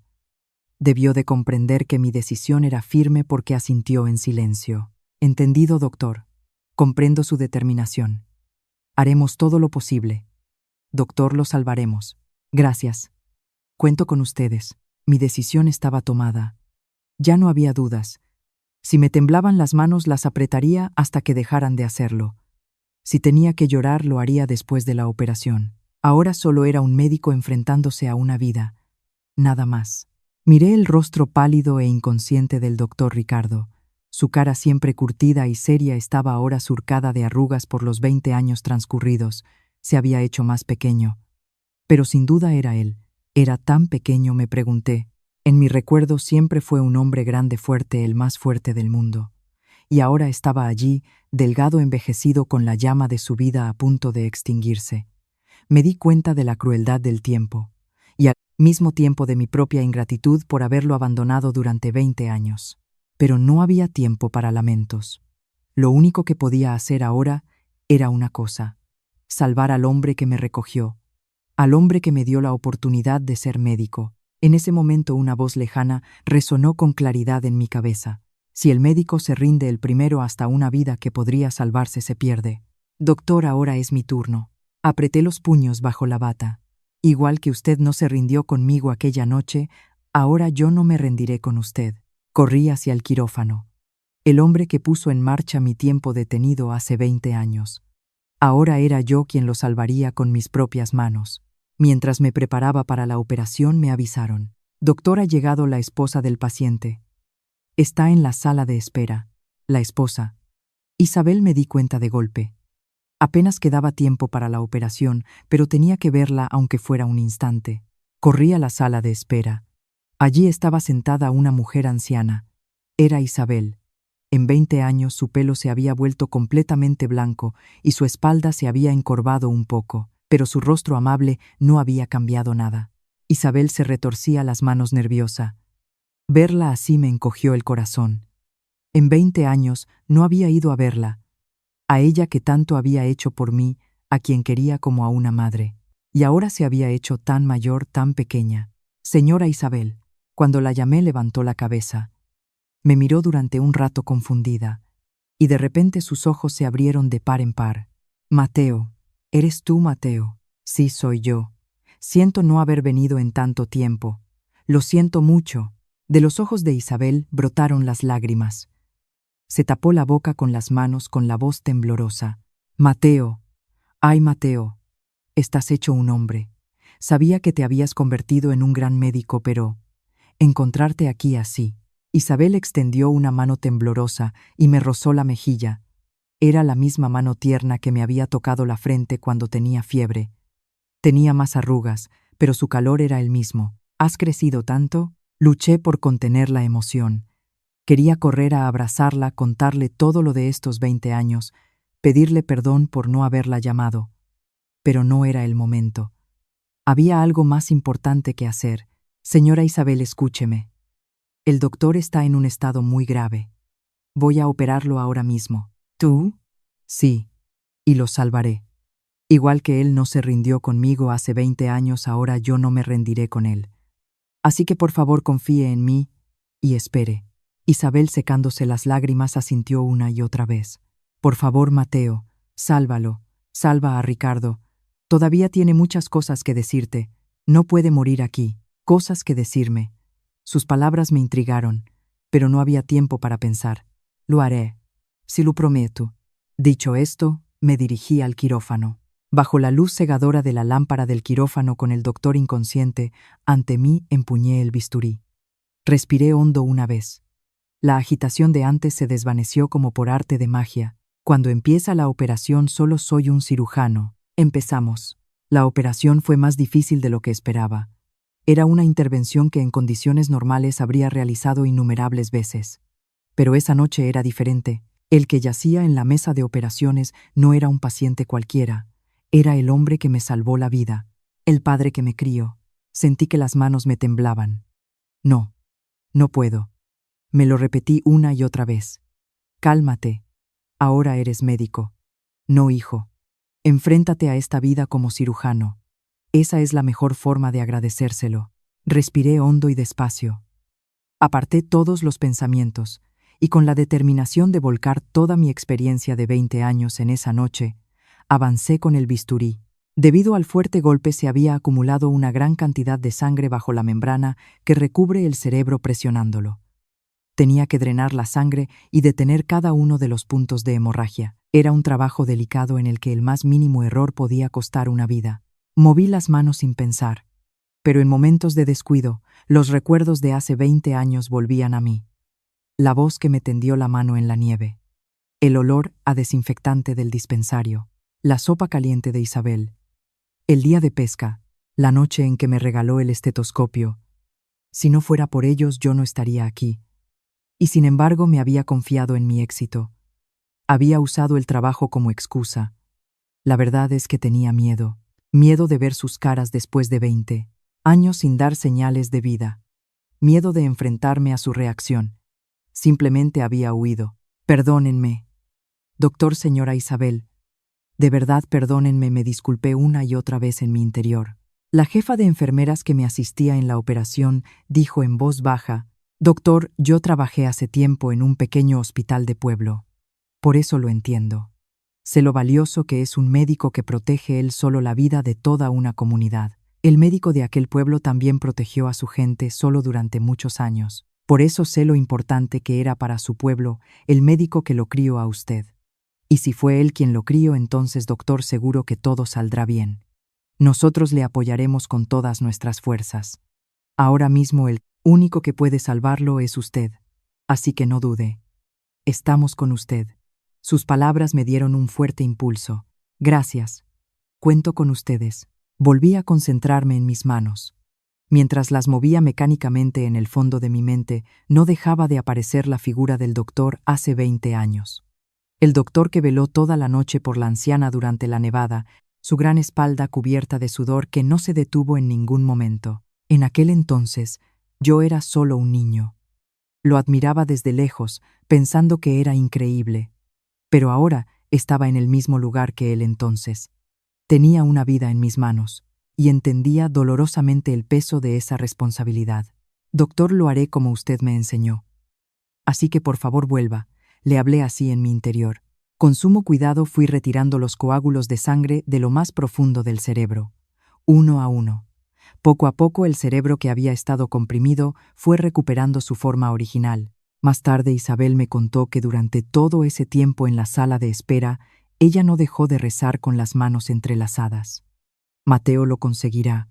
Debió de comprender que mi decisión era firme porque asintió en silencio. Entendido, doctor. Comprendo su determinación. Haremos todo lo posible. Doctor, lo salvaremos. Gracias. Cuento con ustedes. Mi decisión estaba tomada. Ya no había dudas. Si me temblaban las manos, las apretaría hasta que dejaran de hacerlo. Si tenía que llorar, lo haría después de la operación. Ahora solo era un médico enfrentándose a una vida. Nada más. Miré el rostro pálido e inconsciente del doctor Ricardo. Su cara, siempre curtida y seria, estaba ahora surcada de arrugas por los 20 años transcurridos. Se había hecho más pequeño. Pero sin duda era él. ¿Era tan pequeño?, me pregunté. En mi recuerdo siempre fue un hombre grande, fuerte, el más fuerte del mundo. Y ahora estaba allí, delgado, envejecido, con la llama de su vida a punto de extinguirse. Me di cuenta de la crueldad del tiempo, y al mismo tiempo de mi propia ingratitud por haberlo abandonado durante 20 años. Pero no había tiempo para lamentos. Lo único que podía hacer ahora era una cosa: salvar al hombre que me recogió, al hombre que me dio la oportunidad de ser médico. En ese momento una voz lejana resonó con claridad en mi cabeza. Si el médico se rinde el primero, hasta una vida que podría salvarse se pierde. Doctor, ahora es mi turno. Apreté los puños bajo la bata. Igual que usted no se rindió conmigo aquella noche, ahora yo no me rendiré con usted. Corrí hacia el quirófano. El hombre que puso en marcha mi tiempo detenido hace 20 años. Ahora era yo quien lo salvaría con mis propias manos. Mientras me preparaba para la operación, me avisaron: doctor, ha llegado la esposa del paciente. Está en la sala de espera. La esposa. Isabel, me di cuenta de golpe. Apenas quedaba tiempo para la operación, pero tenía que verla aunque fuera un instante. Corrí a la sala de espera. Allí estaba sentada una mujer anciana. Era Isabel. En 20 años su pelo se había vuelto completamente blanco y su espalda se había encorvado un poco, pero su rostro amable no había cambiado nada. Isabel se retorcía las manos nerviosa. Verla así me encogió el corazón. En 20 años no había ido a verla, a ella que tanto había hecho por mí, a quien quería como a una madre. Y ahora se había hecho tan mayor, tan pequeña. Señora Isabel. Cuando la llamé levantó la cabeza. Me miró durante un rato confundida, y de repente sus ojos se abrieron de par en par. Mateo. ¿Eres tú, Mateo? Sí, soy yo. Siento no haber venido en tanto tiempo. Lo siento mucho. De los ojos de Isabel brotaron las lágrimas. Se tapó la boca con las manos con la voz temblorosa. Mateo. Ay, Mateo. Estás hecho un hombre. Sabía que te habías convertido en un gran médico, pero encontrarte aquí así. Isabel extendió una mano temblorosa y me rozó la mejilla. Era la misma mano tierna que me había tocado la frente cuando tenía fiebre. Tenía más arrugas, pero su calor era el mismo. ¿Has crecido tanto? Luché por contener la emoción. Quería correr a abrazarla, contarle todo lo de estos 20 años, pedirle perdón por no haberla llamado. Pero no era el momento. Había algo más importante que hacer. Señora Isabel, escúcheme. El doctor está en un estado muy grave. Voy a operarlo ahora mismo. ¿Tú? Sí. Y lo salvaré. Igual que él no se rindió conmigo hace 20 años, ahora yo no me rendiré con él. Así que por favor confíe en mí y espere. Isabel, secándose las lágrimas, asintió una y otra vez. Por favor, Mateo, sálvalo. Salva a Ricardo. Todavía tiene muchas cosas que decirte. No puede morir aquí. Cosas que decirme. Sus palabras me intrigaron, pero no había tiempo para pensar. Lo haré. Sí, lo prometo. Dicho esto, me dirigí al quirófano. Bajo la luz cegadora de la lámpara del quirófano con el doctor inconsciente, ante mí empuñé el bisturí. Respiré hondo una vez. La agitación de antes se desvaneció como por arte de magia. Cuando empieza la operación solo soy un cirujano. Empezamos. La operación fue más difícil de lo que esperaba. Era una intervención que en condiciones normales habría realizado innumerables veces. Pero esa noche era diferente. El que yacía en la mesa de operaciones no era un paciente cualquiera. Era el hombre que me salvó la vida, el padre que me crió. Sentí que las manos me temblaban. No, no puedo. Me lo repetí una y otra vez. Cálmate. Ahora eres médico. No, hijo. Enfréntate a esta vida como cirujano. Esa es la mejor forma de agradecérselo. Respiré hondo y despacio. Aparté todos los pensamientos, y con la determinación de volcar toda mi experiencia de 20 años en esa noche, avancé con el bisturí. Debido al fuerte golpe se había acumulado una gran cantidad de sangre bajo la membrana que recubre el cerebro presionándolo. Tenía que drenar la sangre y detener cada uno de los puntos de hemorragia. Era un trabajo delicado en el que el más mínimo error podía costar una vida. Moví las manos sin pensar. Pero en momentos de descuido, los recuerdos de hace 20 años volvían a mí. La voz que me tendió la mano en la nieve. El olor a desinfectante del dispensario. La sopa caliente de Isabel. El día de pesca. La noche en que me regaló el estetoscopio. Si no fuera por ellos, yo no estaría aquí. Y sin embargo me había confiado en mi éxito. Había usado el trabajo como excusa. La verdad es que tenía miedo. Miedo de ver sus caras después de 20 años sin dar señales de vida. Miedo de enfrentarme a su reacción. Simplemente había huido. Perdónenme. Doctor, señora Isabel. De verdad, perdónenme, me disculpé una y otra vez en mi interior. La jefa de enfermeras que me asistía en la operación dijo en voz baja: Doctor, yo trabajé hace tiempo en un pequeño hospital de pueblo. Por eso lo entiendo. Sé lo valioso que es un médico que protege él solo la vida de toda una comunidad. El médico de aquel pueblo también protegió a su gente solo durante muchos años. Por eso sé lo importante que era para su pueblo el médico que lo crió a usted. Y si fue él quien lo crió, entonces, doctor, seguro que todo saldrá bien. Nosotros le apoyaremos con todas nuestras fuerzas. Ahora mismo el único que puede salvarlo es usted. Así que no dude. Estamos con usted. Sus palabras me dieron un fuerte impulso. Gracias. Cuento con ustedes. Volví a concentrarme en mis manos. Mientras las movía mecánicamente en el fondo de mi mente, no dejaba de aparecer la figura del doctor hace 20 años. El doctor que veló toda la noche por la anciana durante la nevada, su gran espalda cubierta de sudor que no se detuvo en ningún momento. En aquel entonces, yo era solo un niño. Lo admiraba desde lejos, pensando que era increíble. Pero ahora estaba en el mismo lugar que él entonces. Tenía una vida en mis manos, y entendía dolorosamente el peso de esa responsabilidad. Doctor, lo haré como usted me enseñó. Así que por favor vuelva, le hablé así en mi interior. Con sumo cuidado fui retirando los coágulos de sangre de lo más profundo del cerebro, uno a uno. Poco a poco el cerebro que había estado comprimido fue recuperando su forma original. Más tarde Isabel me contó que durante todo ese tiempo en la sala de espera, ella no dejó de rezar con las manos entrelazadas. Mateo lo conseguirá.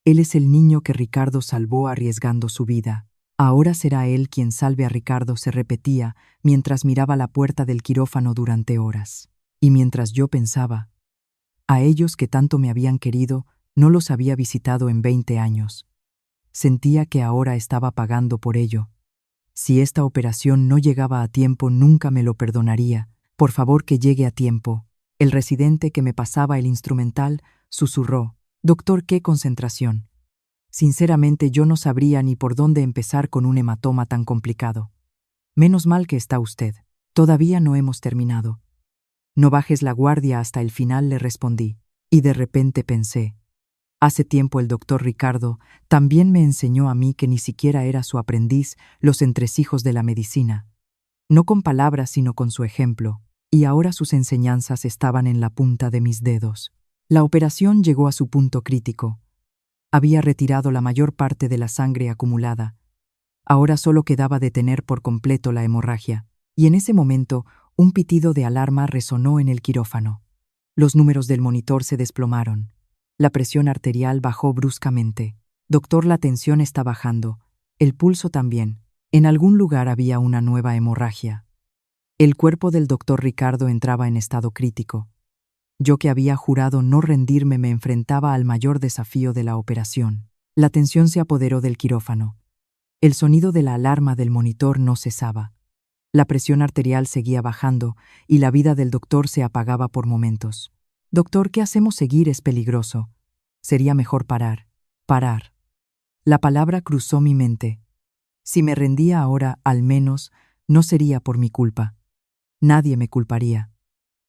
Él es el niño que Ricardo salvó arriesgando su vida. Ahora será él quien salve a Ricardo, se repetía mientras miraba la puerta del quirófano durante horas. Y mientras yo pensaba, a ellos que tanto me habían querido, no los había visitado en 20 años. Sentía que ahora estaba pagando por ello. Si esta operación no llegaba a tiempo, nunca me lo perdonaría. Por favor, que llegue a tiempo. El residente que me pasaba el instrumental susurró: «Doctor, qué concentración». Sinceramente yo no sabría ni por dónde empezar con un hematoma tan complicado. Menos mal que está usted. Todavía no hemos terminado. No bajes la guardia hasta el final, le respondí. Y de repente pensé, hace tiempo el doctor Ricardo también me enseñó a mí que ni siquiera era su aprendiz, los entresijos de la medicina. No con palabras, sino con su ejemplo. Y ahora sus enseñanzas estaban en la punta de mis dedos. La operación llegó a su punto crítico. Había retirado la mayor parte de la sangre acumulada. Ahora solo quedaba detener por completo la hemorragia. Y en ese momento, un pitido de alarma resonó en el quirófano. Los números del monitor se desplomaron. La presión arterial bajó bruscamente. Doctor, la tensión está bajando. El pulso también. En algún lugar había una nueva hemorragia. El cuerpo del doctor Ricardo entraba en estado crítico. Yo, que había jurado no rendirme, me enfrentaba al mayor desafío de la operación. La tensión se apoderó del quirófano. El sonido de la alarma del monitor no cesaba. La presión arterial seguía bajando y la vida del doctor se apagaba por momentos. Doctor, ¿qué hacemos? Seguir es peligroso. Sería mejor parar. Parar. La palabra cruzó mi mente. Si me rendía ahora, al menos, no sería por mi culpa. Nadie me culparía.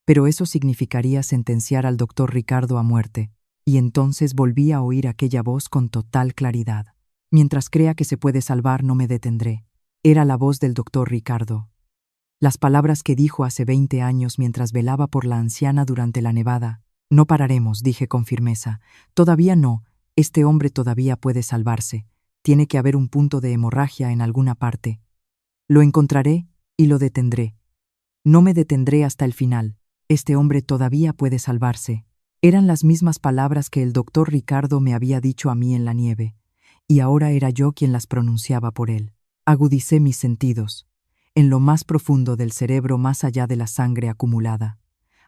Pero eso significaría sentenciar al doctor Ricardo a muerte. Y entonces volví a oír aquella voz con total claridad. Mientras crea que se puede salvar, no me detendré. Era la voz del doctor Ricardo. Las palabras que dijo hace 20 años mientras velaba por la anciana durante la nevada. No pararemos, dije con firmeza. Todavía no. Este hombre todavía puede salvarse. Tiene que haber un punto de hemorragia en alguna parte. Lo encontraré y lo detendré. No me detendré hasta el final. Este hombre todavía puede salvarse. Eran las mismas palabras que el doctor Ricardo me había dicho a mí en la nieve, y ahora era yo quien las pronunciaba por él. Agudicé mis sentidos. En lo más profundo del cerebro, más allá de la sangre acumulada.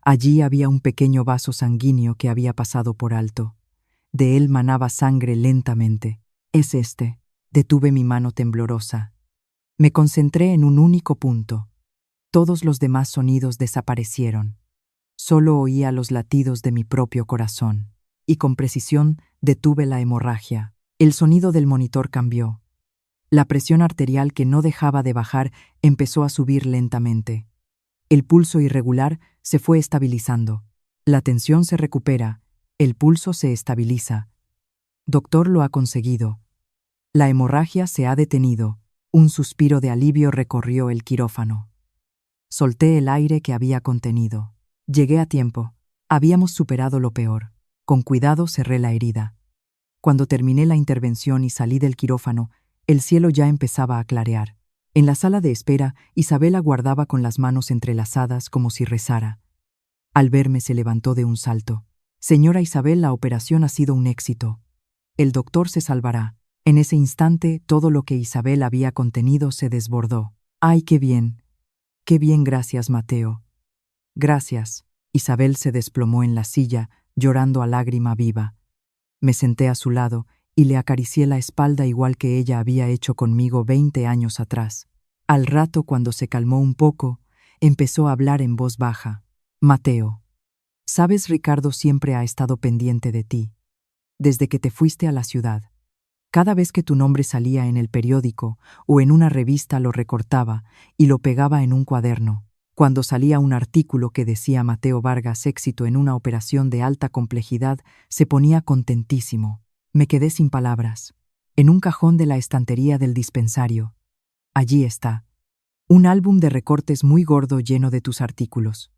Allí había un pequeño vaso sanguíneo que había pasado por alto. De él manaba sangre lentamente. Es este. Detuve mi mano temblorosa. Me concentré en un único punto. Todos los demás sonidos desaparecieron. Solo oía los latidos de mi propio corazón. Y con precisión detuve la hemorragia. El sonido del monitor cambió. La presión arterial, que no dejaba de bajar, empezó a subir lentamente. El pulso irregular se fue estabilizando. La tensión se recupera. El pulso se estabiliza. Doctor, lo ha conseguido. La hemorragia se ha detenido. Un suspiro de alivio recorrió el quirófano. Solté el aire que había contenido. Llegué a tiempo. Habíamos superado lo peor. Con cuidado cerré la herida. Cuando terminé la intervención y salí del quirófano, el cielo ya empezaba a clarear. En la sala de espera, Isabel aguardaba con las manos entrelazadas como si rezara. Al verme se levantó de un salto. «Señora Isabel, la operación ha sido un éxito. El doctor se salvará». En ese instante, todo lo que Isabel había contenido se desbordó. «¡Ay, qué bien! ¡Qué bien! Gracias, Mateo. Gracias». Isabel se desplomó en la silla, llorando a lágrima viva. Me senté a su lado y le acaricié la espalda igual que ella había hecho conmigo 20 años atrás. Al rato, cuando se calmó un poco, empezó a hablar en voz baja. Mateo, sabes, Ricardo siempre ha estado pendiente de ti, desde que te fuiste a la ciudad. Cada vez que tu nombre salía en el periódico o en una revista lo recortaba y lo pegaba en un cuaderno. Cuando salía un artículo que decía Mateo Vargas éxito en una operación de alta complejidad, se ponía contentísimo. Me quedé sin palabras. En un cajón de la estantería del dispensario. Allí está. Un álbum de recortes muy gordo lleno de tus artículos.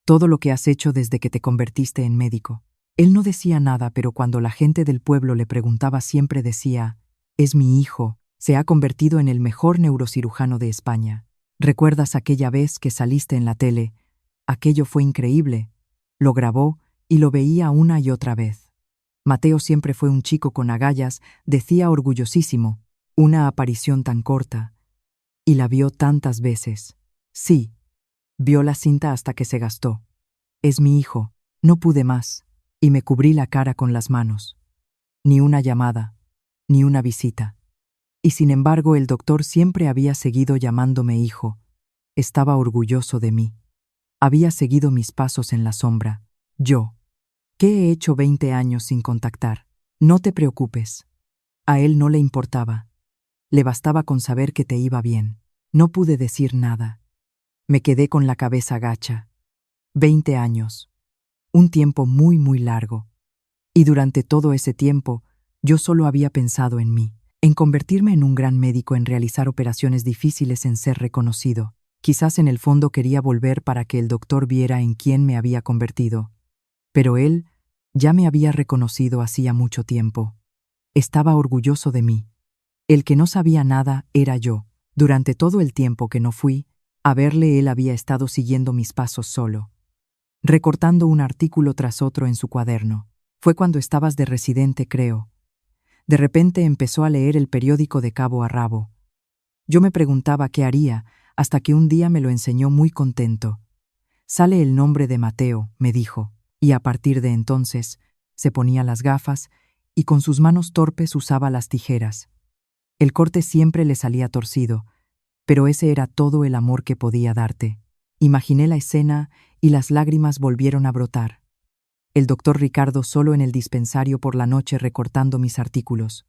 Todo lo que has hecho desde que te convertiste en médico. Él no decía nada, pero cuando la gente del pueblo le preguntaba siempre decía: «Es mi hijo, se ha convertido en el mejor neurocirujano de España. ¿Recuerdas aquella vez que saliste en la tele? Aquello fue increíble». Lo grabó y lo veía una y otra vez. Mateo siempre fue un chico con agallas, decía orgullosísimo. Una aparición tan corta. Y la vio tantas veces. Sí, vio la cinta hasta que se gastó. Es mi hijo, no pude más. Y me cubrí la cara con las manos. Ni una llamada, ni una visita. Y sin embargo el doctor siempre había seguido llamándome hijo. Estaba orgulloso de mí. Había seguido mis pasos en la sombra. Yo, ¿qué he hecho 20 años sin contactar? No te preocupes. A él no le importaba. Le bastaba con saber que te iba bien. No pude decir nada. Me quedé con la cabeza gacha. 20 años. Un tiempo muy, muy largo. Y durante todo ese tiempo, yo solo había pensado en mí, en convertirme en un gran médico, en realizar operaciones difíciles, en ser reconocido. Quizás en el fondo quería volver para que el doctor viera en quién me había convertido. Pero él ya me había reconocido hacía mucho tiempo. Estaba orgulloso de mí. El que no sabía nada era yo. Durante todo el tiempo que no fui a verle, él había estado siguiendo mis pasos solo, recortando un artículo tras otro en su cuaderno. Fue cuando estabas de residente, creo. De repente empezó a leer el periódico de cabo a rabo. Yo me preguntaba qué haría, hasta que un día me lo enseñó muy contento. Sale el nombre de Mateo, me dijo, y a partir de entonces se ponía las gafas y con sus manos torpes usaba las tijeras. El corte siempre le salía torcido, pero ese era todo el amor que podía darte. Imaginé la escena y las lágrimas volvieron a brotar. El doctor Ricardo solo en el dispensario por la noche recortando mis artículos.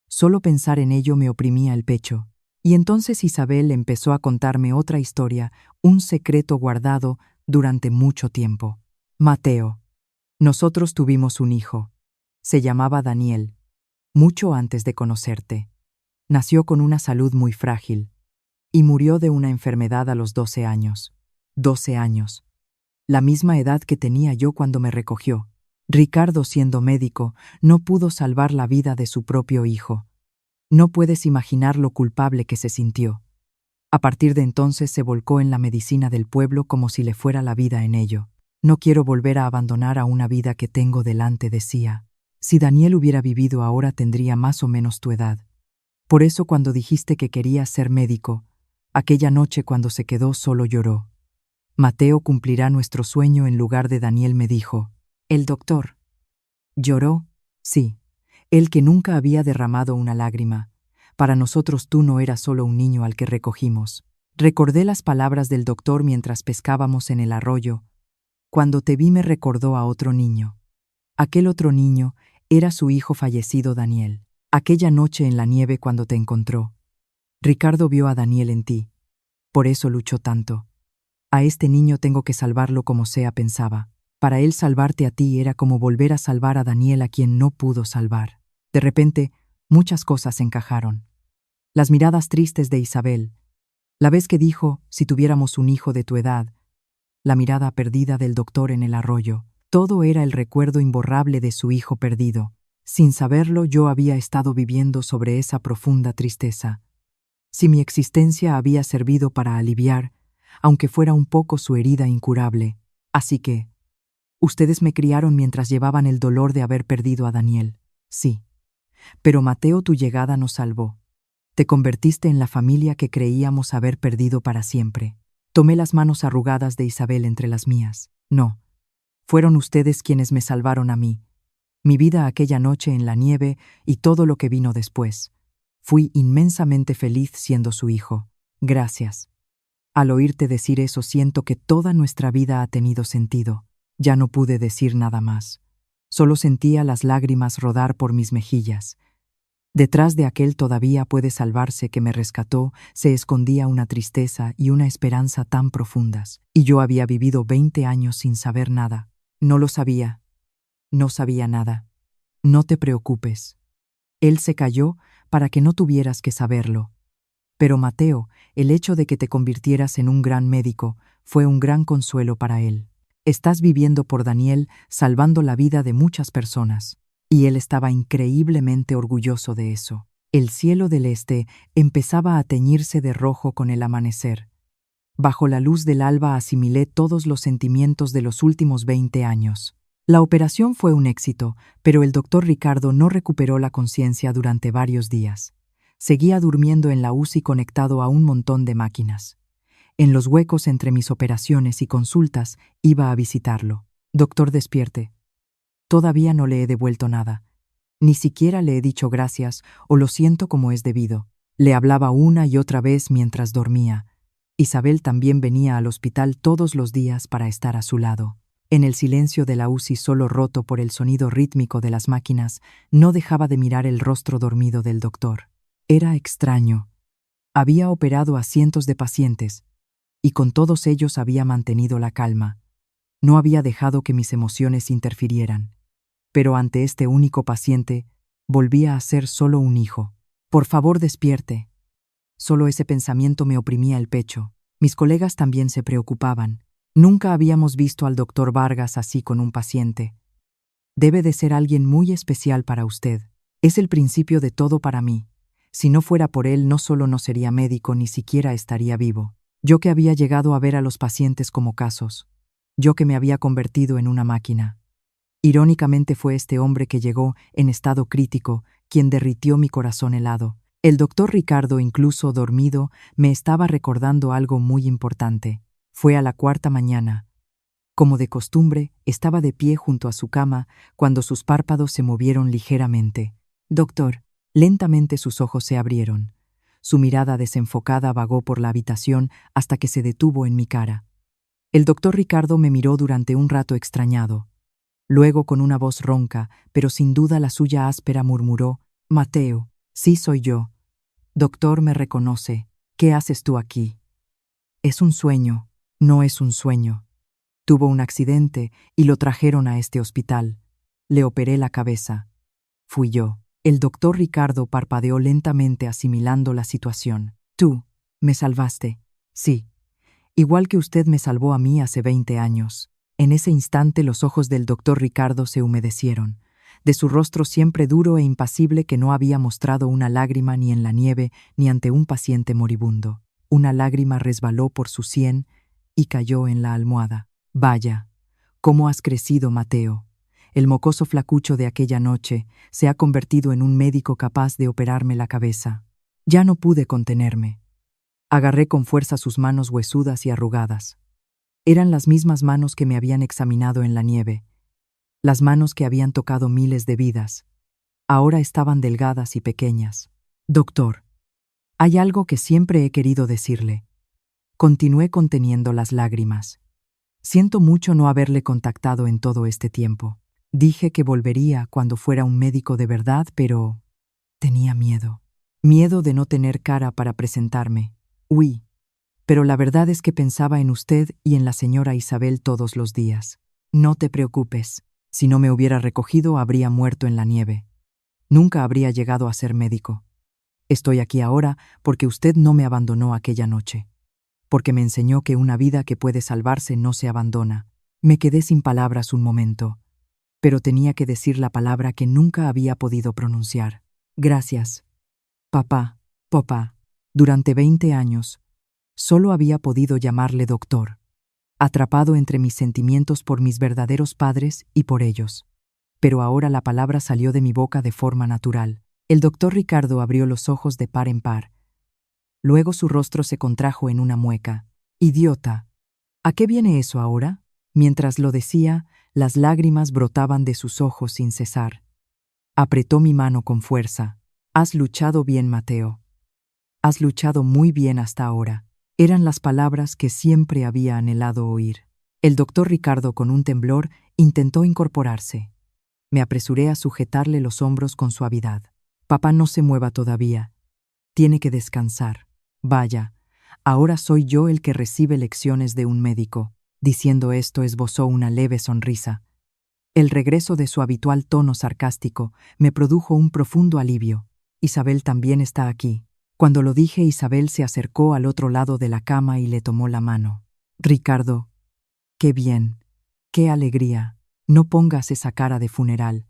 Solo pensar en ello me oprimía el pecho. Y entonces Isabel empezó a contarme otra historia, un secreto guardado durante mucho tiempo. Mateo. Nosotros tuvimos un hijo. Se llamaba Daniel. Mucho antes de conocerte. Nació con una salud muy frágil. Y murió de una enfermedad a los 12 años. 12 años. La misma edad que tenía yo cuando me recogió. Ricardo, siendo médico, no pudo salvar la vida de su propio hijo. No puedes imaginar lo culpable que se sintió. A partir de entonces se volcó en la medicina del pueblo como si le fuera la vida en ello. No quiero volver a abandonar a una vida que tengo delante, decía. Si Daniel hubiera vivido ahora tendría más o menos tu edad. Por eso cuando dijiste que querías ser médico, aquella noche cuando se quedó solo lloró. Mateo cumplirá nuestro sueño en lugar de Daniel, me dijo. El doctor. ¿Lloró? Sí. Él que nunca había derramado una lágrima. Para nosotros tú no eras solo un niño al que recogimos. Recordé las palabras del doctor mientras pescábamos en el arroyo. Cuando te vi me recordó a otro niño. Aquel otro niño era su hijo fallecido, Daniel. Aquella noche en la nieve cuando te encontró. Ricardo vio a Daniel en ti. Por eso luchó tanto. A este niño tengo que salvarlo como sea, pensaba. Para él salvarte a ti era como volver a salvar a Daniel, a quien no pudo salvar. De repente, muchas cosas encajaron. Las miradas tristes de Isabel, la vez que dijo, si tuviéramos un hijo de tu edad, la mirada perdida del doctor en el arroyo, todo era el recuerdo imborrable de su hijo perdido. Sin saberlo, yo había estado viviendo sobre esa profunda tristeza. Si mi existencia había servido para aliviar, aunque fuera un poco, su herida incurable. Así que, ustedes me criaron mientras llevaban el dolor de haber perdido a Daniel. Sí. Pero Mateo, tu llegada nos salvó. Te convertiste en la familia que creíamos haber perdido para siempre. Tomé las manos arrugadas de Isabel entre las mías. No, Fueron ustedes quienes me salvaron a mí, mi vida aquella noche en la nieve y todo lo que vino después. Fui inmensamente feliz siendo su hijo. Gracias. Al oírte decir eso siento que toda nuestra vida ha tenido sentido. Ya no pude decir nada más. Solo sentía las lágrimas rodar por mis mejillas. Detrás de aquel todavía puede salvarse que me rescató, se escondía una tristeza y una esperanza tan profundas. Y yo había vivido 20 años sin saber nada. No lo sabía. No sabía nada. No te preocupes. Él se calló para que no tuvieras que saberlo. Pero Mateo, el hecho de que te convirtieras en un gran médico fue un gran consuelo para él. Estás viviendo por Daniel, salvando la vida de muchas personas. Y él estaba increíblemente orgulloso de eso. El cielo del este empezaba a teñirse de rojo con el amanecer. Bajo la luz del alba asimilé todos los sentimientos de los últimos 20 años. La operación fue un éxito, pero el doctor Ricardo no recuperó la conciencia durante varios días. Seguía durmiendo en la UCI conectado a un montón de máquinas. En los huecos entre mis operaciones y consultas iba a visitarlo. Doctor, despierte. Todavía no le he devuelto nada. Ni siquiera le he dicho gracias o lo siento como es debido. Le hablaba una y otra vez mientras dormía. Isabel también venía al hospital todos los días para estar a su lado. En el silencio de la UCI solo roto por el sonido rítmico de las máquinas, no dejaba de mirar el rostro dormido del doctor. Era extraño. Había operado a cientos de pacientes, y con todos ellos había mantenido la calma. No había dejado que mis emociones interfirieran. Pero ante este único paciente, volvía a ser solo un hijo. Por favor, despierte. Solo ese pensamiento me oprimía el pecho. Mis colegas también se preocupaban. Nunca habíamos visto al doctor Vargas así con un paciente. Debe de ser alguien muy especial para usted. Es el principio de todo para mí. Si no fuera por él, no solo no sería médico, ni siquiera estaría vivo. Yo que había llegado a ver a los pacientes como casos. Yo que me había convertido en una máquina. Irónicamente fue este hombre que llegó en estado crítico quien derritió mi corazón helado. El doctor Ricardo, incluso dormido, me estaba recordando algo muy importante. Fue a la 4ª mañana. Como de costumbre, estaba de pie junto a su cama cuando sus párpados se movieron ligeramente. Doctor, lentamente sus ojos se abrieron. Su mirada desenfocada vagó por la habitación hasta que se detuvo en mi cara. El doctor Ricardo me miró durante un rato extrañado. Luego, con una voz ronca, pero sin duda la suya áspera, murmuró: «Mateo, sí soy yo. Doctor, me reconoce. ¿Qué haces tú aquí?» «Es un sueño. No es un sueño. Tuvo un accidente y lo trajeron a este hospital. Le operé la cabeza. Fui yo». El doctor Ricardo parpadeó lentamente asimilando la situación. «Tú, me salvaste». «Sí. Igual que usted me salvó a mí hace 20 años». En ese instante los ojos del doctor Ricardo se humedecieron. De su rostro siempre duro e impasible que no había mostrado una lágrima ni en la nieve ni ante un paciente moribundo. Una lágrima resbaló por su sien y cayó en la almohada. «Vaya, cómo has crecido, Mateo. El mocoso flacucho de aquella noche se ha convertido en un médico capaz de operarme la cabeza». Ya no pude contenerme. Agarré con fuerza sus manos huesudas y arrugadas. Eran las mismas manos que me habían examinado en la nieve, las manos que habían tocado miles de vidas. Ahora estaban delgadas y pequeñas. «Doctor, hay algo que siempre he querido decirle». Continué conteniendo las lágrimas. «Siento mucho no haberle contactado en todo este tiempo. Dije que volvería cuando fuera un médico de verdad, pero tenía miedo. Miedo de no tener cara para presentarme. Huí. Pero la verdad es que pensaba en usted y en la señora Isabel todos los días. No te preocupes. Si no me hubiera recogido, habría muerto en la nieve. Nunca habría llegado a ser médico. Estoy aquí ahora porque usted no me abandonó aquella noche. Porque me enseñó que una vida que puede salvarse no se abandona». Me quedé sin palabras un momento, pero tenía que decir la palabra que nunca había podido pronunciar. «Gracias, papá, papá». Durante 20 años, solo había podido llamarle doctor, atrapado entre mis sentimientos por mis verdaderos padres y por ellos. Pero ahora la palabra salió de mi boca de forma natural. El doctor Ricardo abrió los ojos de par en par. Luego su rostro se contrajo en una mueca. «Idiota. ¿A qué viene eso ahora?». Mientras lo decía, Las lágrimas brotaban de sus ojos sin cesar. Apretó mi mano con fuerza. Has luchado bien, Mateo. Has luchado muy bien hasta ahora. Eran las palabras que siempre había anhelado oír. El doctor Ricardo, con un temblor, intentó incorporarse. Me apresuré a sujetarle los hombros con suavidad. Papá, no se mueva todavía. Tiene que descansar. Vaya, ahora soy yo el que recibe lecciones de un médico. Diciendo esto, esbozó una leve sonrisa. El regreso de su habitual tono sarcástico me produjo un profundo alivio. Isabel también está aquí. Cuando lo dije, Isabel se acercó al otro lado de la cama y le tomó la mano. Ricardo, qué bien, qué alegría. No pongas esa cara de funeral.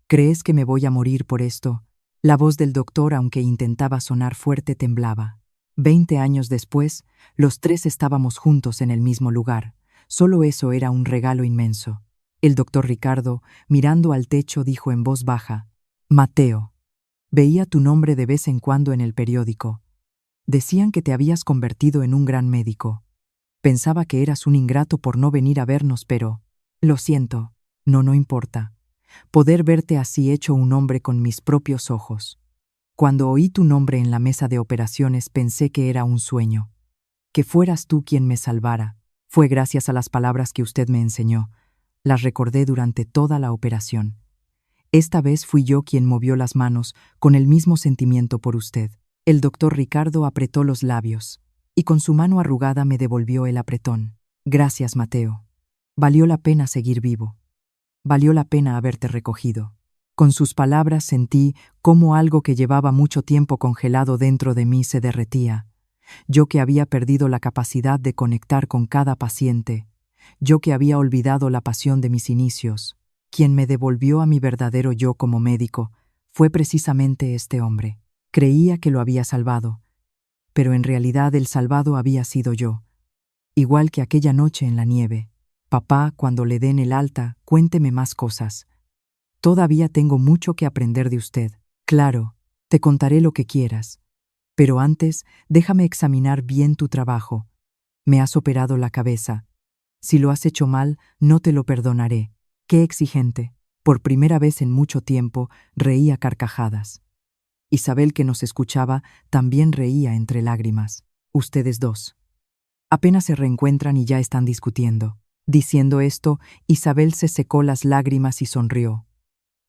¿Crees que me voy a morir por esto? La voz del doctor, aunque intentaba sonar fuerte, temblaba. 20 años después, los tres estábamos juntos en el mismo lugar. Solo eso era un regalo inmenso. El doctor Ricardo, mirando al techo, dijo en voz baja: Mateo, veía tu nombre de vez en cuando en el periódico. Decían que te habías convertido en un gran médico. Pensaba que eras un ingrato por no venir a vernos, pero... Lo siento. No importa. Poder verte así hecho un hombre con mis propios ojos. Cuando oí tu nombre en la mesa de operaciones pensé que era un sueño. Que fueras tú quien me salvara. Fue gracias a las palabras que usted me enseñó. Las recordé durante toda la operación. Esta vez fui yo quien movió las manos con el mismo sentimiento por usted. El doctor Ricardo apretó los labios y con su mano arrugada me devolvió el apretón. Gracias, Mateo. Valió la pena seguir vivo. Valió la pena haberte recogido. Con sus palabras sentí cómo algo que llevaba mucho tiempo congelado dentro de mí se derretía. Yo que había perdido la capacidad de conectar con cada paciente. Yo que había olvidado la pasión de mis inicios. Quien me devolvió a mi verdadero yo como médico fue precisamente este hombre. Creía que lo había salvado, pero en realidad el salvado había sido yo. Igual que aquella noche en la nieve. Papá, cuando le den el alta, cuénteme más cosas. Todavía tengo mucho que aprender de usted. Claro, te contaré lo que quieras. Pero antes, déjame examinar bien tu trabajo. Me has operado la cabeza. Si lo has hecho mal, no te lo perdonaré. Qué exigente. Por primera vez en mucho tiempo, reía a carcajadas. Isabel, que nos escuchaba, también reía entre lágrimas. Ustedes dos. Apenas se reencuentran y ya están discutiendo. Diciendo esto, Isabel se secó las lágrimas y sonrió,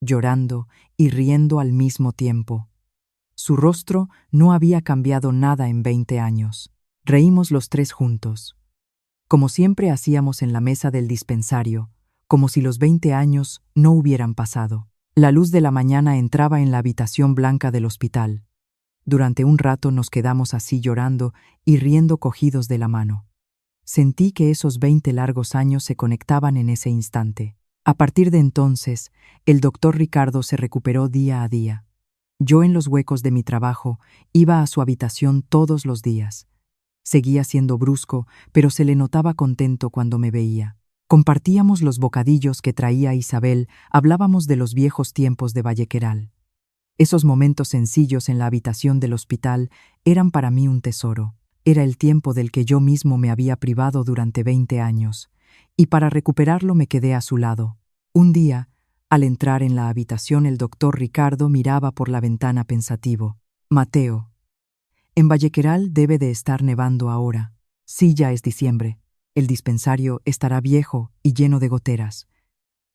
llorando y riendo al mismo tiempo. Su rostro no había cambiado nada en 20 años. Reímos los tres juntos, como siempre hacíamos en la mesa del dispensario, como si los 20 años no hubieran pasado. La luz de la mañana entraba en la habitación blanca del hospital. Durante un rato nos quedamos así llorando y riendo cogidos de la mano. Sentí que esos 20 largos años se conectaban en ese instante. A partir de entonces, el doctor Ricardo se recuperó día a día. Yo, en los huecos de mi trabajo, iba a su habitación todos los días. Seguía siendo brusco, pero se le notaba contento cuando me veía. Compartíamos los bocadillos que traía Isabel, hablábamos de los viejos tiempos de Vallequeral. Esos momentos sencillos en la habitación del hospital eran para mí un tesoro. Era el tiempo del que yo mismo me había privado durante 20 años, y para recuperarlo me quedé a su lado. Un día, al entrar en la habitación, el doctor Ricardo miraba por la ventana pensativo. Mateo, en Vallequeral debe de estar nevando ahora. Sí, ya es diciembre. El dispensario estará viejo y lleno de goteras.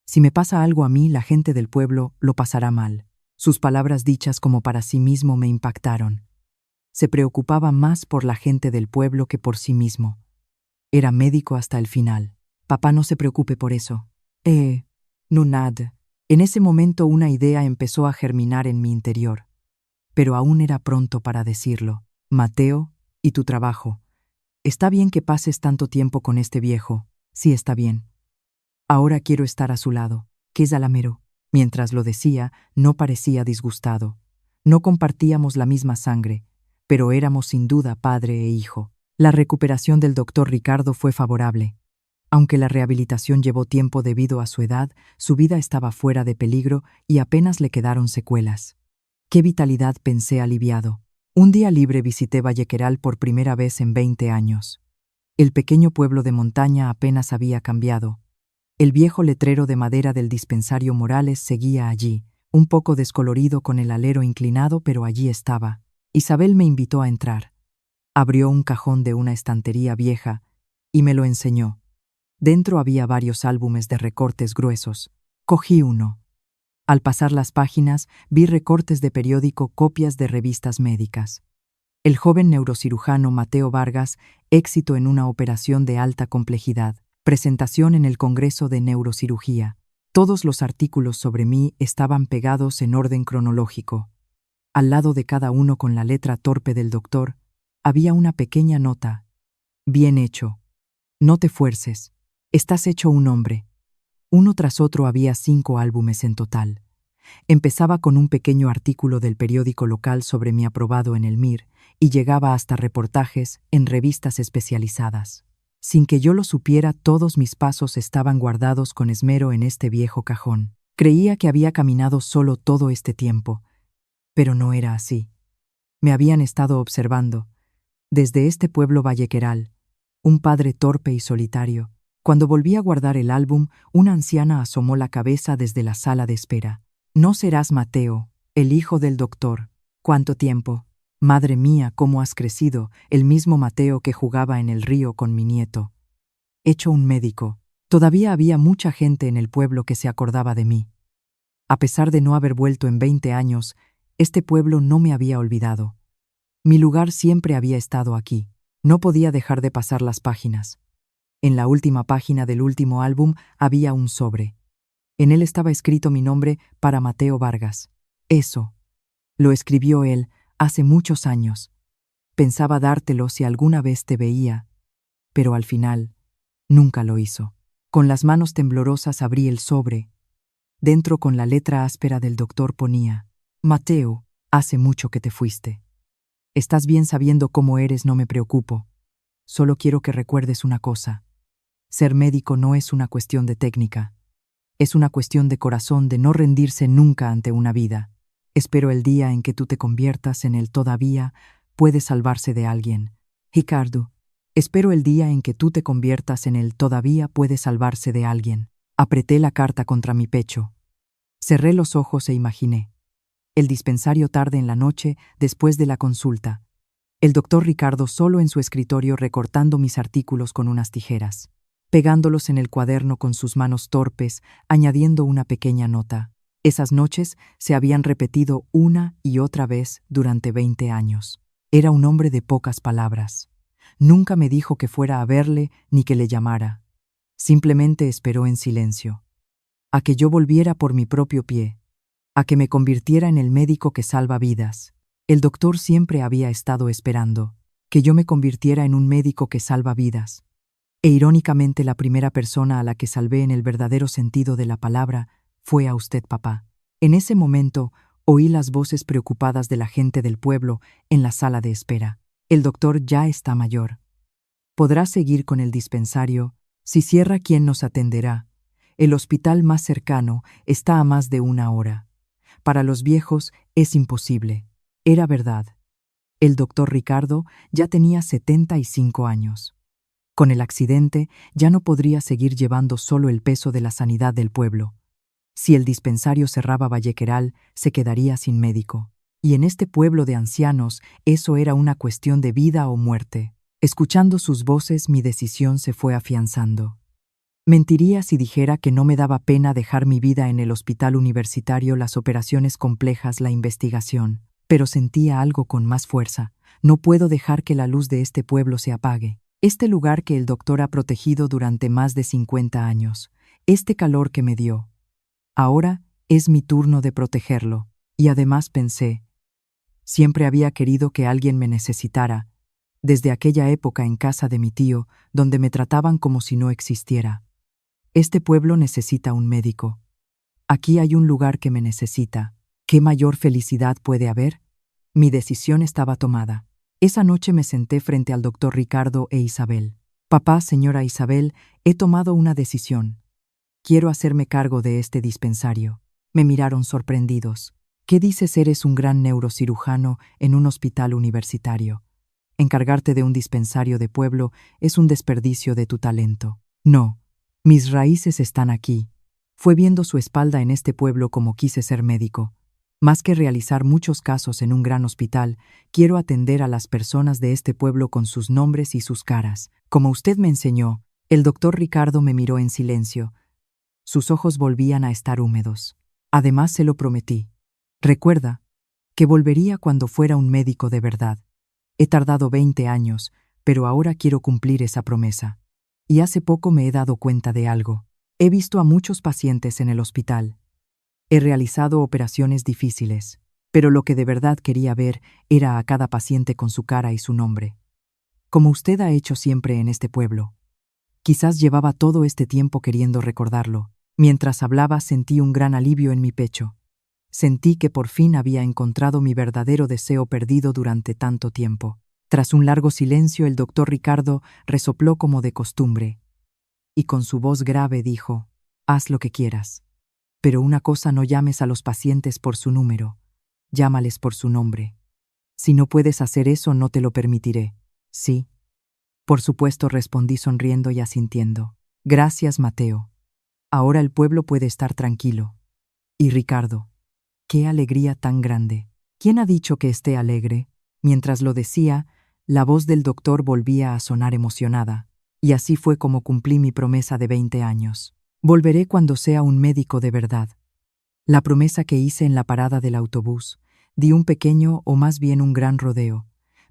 Si me pasa algo a mí, la gente del pueblo lo pasará mal. Sus palabras dichas como para sí mismo me impactaron. Se preocupaba más por la gente del pueblo que por sí mismo. Era médico hasta el final. Papá, no se preocupe por eso. No nada. En ese momento una idea empezó a germinar en mi interior. Pero aún era pronto para decirlo. Mateo, y tu trabajo. Está bien que pases tanto tiempo con este viejo. Sí, está bien. Ahora quiero estar a su lado. ¿Qué es Alamero? Mientras lo decía, no parecía disgustado. No compartíamos la misma sangre, pero éramos sin duda padre e hijo. La recuperación del doctor Ricardo fue favorable. Aunque la rehabilitación llevó tiempo debido a su edad, su vida estaba fuera de peligro y apenas le quedaron secuelas. ¡Qué vitalidad!, pensé aliviado. Un día libre visité Vallequeral por primera vez en 20 años. El pequeño pueblo de montaña apenas había cambiado. El viejo letrero de madera del dispensario Morales seguía allí, un poco descolorido con el alero inclinado, pero allí estaba. Isabel me invitó a entrar. Abrió un cajón de una estantería vieja y me lo enseñó. Dentro había varios álbumes de recortes gruesos. Cogí uno. Al pasar las páginas, vi recortes de periódico, copias de revistas médicas. El joven neurocirujano Mateo Vargas, éxito en una operación de alta complejidad, presentación en el Congreso de Neurocirugía. Todos los artículos sobre mí estaban pegados en orden cronológico. Al lado de cada uno, con la letra torpe del doctor, había una pequeña nota. Bien hecho. No te fuerces. Estás hecho un hombre. Uno tras otro había 5 álbumes en total. Empezaba con un pequeño artículo del periódico local sobre mi aprobado en el MIR y llegaba hasta reportajes en revistas especializadas. Sin que yo lo supiera, todos mis pasos estaban guardados con esmero en este viejo cajón. Creía que había caminado solo todo este tiempo, pero no era así. Me habían estado observando, desde este pueblo vallequeral, un padre torpe y solitario. Cuando volví a guardar el álbum, una anciana asomó la cabeza desde la sala de espera. «No serás Mateo, el hijo del doctor. ¿Cuánto tiempo? Madre mía, cómo has crecido, el mismo Mateo que jugaba en el río con mi nieto. Hecho un médico». Todavía había mucha gente en el pueblo que se acordaba de mí. A pesar de no haber vuelto en 20 años, este pueblo no me había olvidado. Mi lugar siempre había estado aquí. No podía dejar de pasar las páginas. En la última página del último álbum había un sobre. En él estaba escrito mi nombre, para Mateo Vargas. Eso. Lo escribió él hace muchos años. Pensaba dártelo si alguna vez te veía, pero al final nunca lo hizo. Con las manos temblorosas abrí el sobre. Dentro, con la letra áspera del doctor, ponía: Mateo, hace mucho que te fuiste. Estás bien sabiendo cómo eres, no me preocupo. Solo quiero que recuerdes una cosa. Ser médico no es una cuestión de técnica. Es una cuestión de corazón, de no rendirse nunca ante una vida. Espero el día en que tú te conviertas en el todavía puede salvarse de alguien. Ricardo, espero el día en que tú te conviertas en el todavía puede salvarse de alguien. Apreté la carta contra mi pecho. Cerré los ojos e imaginé. El dispensario, tarde en la noche, después de la consulta. El doctor Ricardo solo en su escritorio, recortando mis artículos con unas tijeras, pegándolos en el cuaderno con sus manos torpes, añadiendo una pequeña nota. Esas noches se habían repetido una y otra vez durante 20 años. Era un hombre de pocas palabras. Nunca me dijo que fuera a verle ni que le llamara. Simplemente esperó en silencio. A que yo volviera por mi propio pie. A que me convirtiera en el médico que salva vidas. El doctor siempre había estado esperando que yo me convirtiera en un médico que salva vidas. E irónicamente, la primera persona a la que salvé en el verdadero sentido de la palabra fue a usted, papá. En ese momento oí las voces preocupadas de la gente del pueblo en la sala de espera. El doctor ya está mayor. Podrá seguir con el dispensario. Si cierra, ¿quién nos atenderá? El hospital más cercano está a más de 1 hora. Para los viejos es imposible. Era verdad. El doctor Ricardo ya tenía 75 años. Con el accidente ya no podría seguir llevando solo el peso de la sanidad del pueblo. Si el dispensario cerraba Vallequeral, se quedaría sin médico. Y en este pueblo de ancianos, eso era una cuestión de vida o muerte. Escuchando sus voces, mi decisión se fue afianzando. Mentiría si dijera que no me daba pena dejar mi vida en el hospital universitario, las operaciones complejas, la investigación. Pero sentía algo con más fuerza. No puedo dejar que la luz de este pueblo se apague. Este lugar que el doctor ha protegido durante más de 50 años. Este calor que me dio. Ahora es mi turno de protegerlo. Y además pensé, siempre había querido que alguien me necesitara, desde aquella época en casa de mi tío, donde me trataban como si no existiera. Este pueblo necesita un médico. Aquí hay un lugar que me necesita. ¿Qué mayor felicidad puede haber? Mi decisión estaba tomada. Esa noche me senté frente al doctor Ricardo e Isabel. Papá, señora Isabel, he tomado una decisión. Quiero hacerme cargo de este dispensario. Me miraron sorprendidos. ¿Qué dices? Eres un gran neurocirujano en un hospital universitario. Encargarte de un dispensario de pueblo es un desperdicio de tu talento. No, Mis raíces están aquí. Fue viendo su espalda en este pueblo como quise ser médico. Más que realizar muchos casos en un gran hospital, quiero atender a las personas de este pueblo con sus nombres y sus caras. Como usted me enseñó, el doctor Ricardo me miró en silencio. Sus ojos volvían a estar húmedos. Además, se lo prometí. Recuerda que volvería cuando fuera un médico de verdad. He tardado 20 años, pero ahora quiero cumplir esa promesa. Y hace poco me he dado cuenta de algo. He visto a muchos pacientes en el hospital. He realizado operaciones difíciles, pero lo que de verdad quería ver era a cada paciente con su cara y su nombre. Como usted ha hecho siempre en este pueblo. Quizás llevaba todo este tiempo queriendo recordarlo. Mientras hablaba sentí un gran alivio en mi pecho. Sentí que por fin había encontrado mi verdadero deseo perdido durante tanto tiempo. Tras un largo silencio, el doctor Ricardo resopló como de costumbre, y con su voz grave dijo: «Haz lo que quieras. Pero una cosa, no llames a los pacientes por su número, llámales por su nombre. Si no puedes hacer eso, no te lo permitiré». «Sí». Por supuesto, respondí sonriendo y asintiendo. «Gracias, Mateo. Ahora el pueblo puede estar tranquilo». Y Ricardo, qué alegría tan grande. ¿Quién ha dicho que esté alegre? Mientras lo decía, la voz del doctor volvía a sonar emocionada, y así fue como cumplí mi promesa de 20 años. Volveré cuando sea un médico de verdad. La promesa que hice en la parada del autobús. Di un pequeño, o más bien un gran rodeo,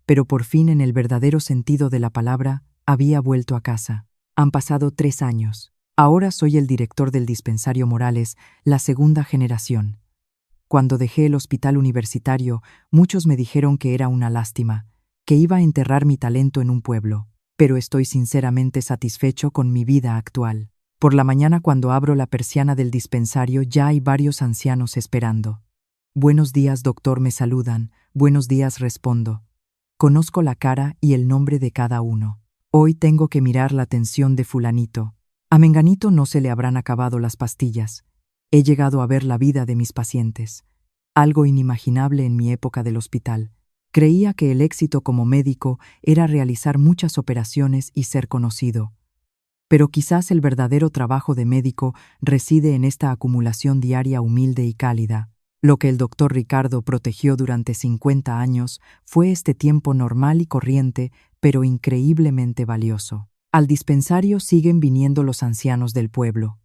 pero por fin, en el verdadero sentido de la palabra, había vuelto a casa. Han pasado 3 años. Ahora soy el director del dispensario Morales, la segunda generación. Cuando dejé el hospital universitario, muchos me dijeron que era una lástima, que iba a enterrar mi talento en un pueblo, pero estoy sinceramente satisfecho con mi vida actual. Por la mañana, cuando abro la persiana del dispensario, ya hay varios ancianos esperando. «Buenos días, doctor», me saludan. «Buenos días», respondo. Conozco la cara y el nombre de cada uno. Hoy tengo que mirar la atención de fulanito. A menganito no se le habrán acabado las pastillas. He llegado a ver la vida de mis pacientes. Algo inimaginable en mi época del hospital. Creía que el éxito como médico era realizar muchas operaciones y ser conocido. Pero quizás el verdadero trabajo de médico reside en esta acumulación diaria humilde y cálida. Lo que el doctor Ricardo protegió durante 50 años fue este tiempo normal y corriente, pero increíblemente valioso. Al dispensario siguen viniendo los ancianos del pueblo.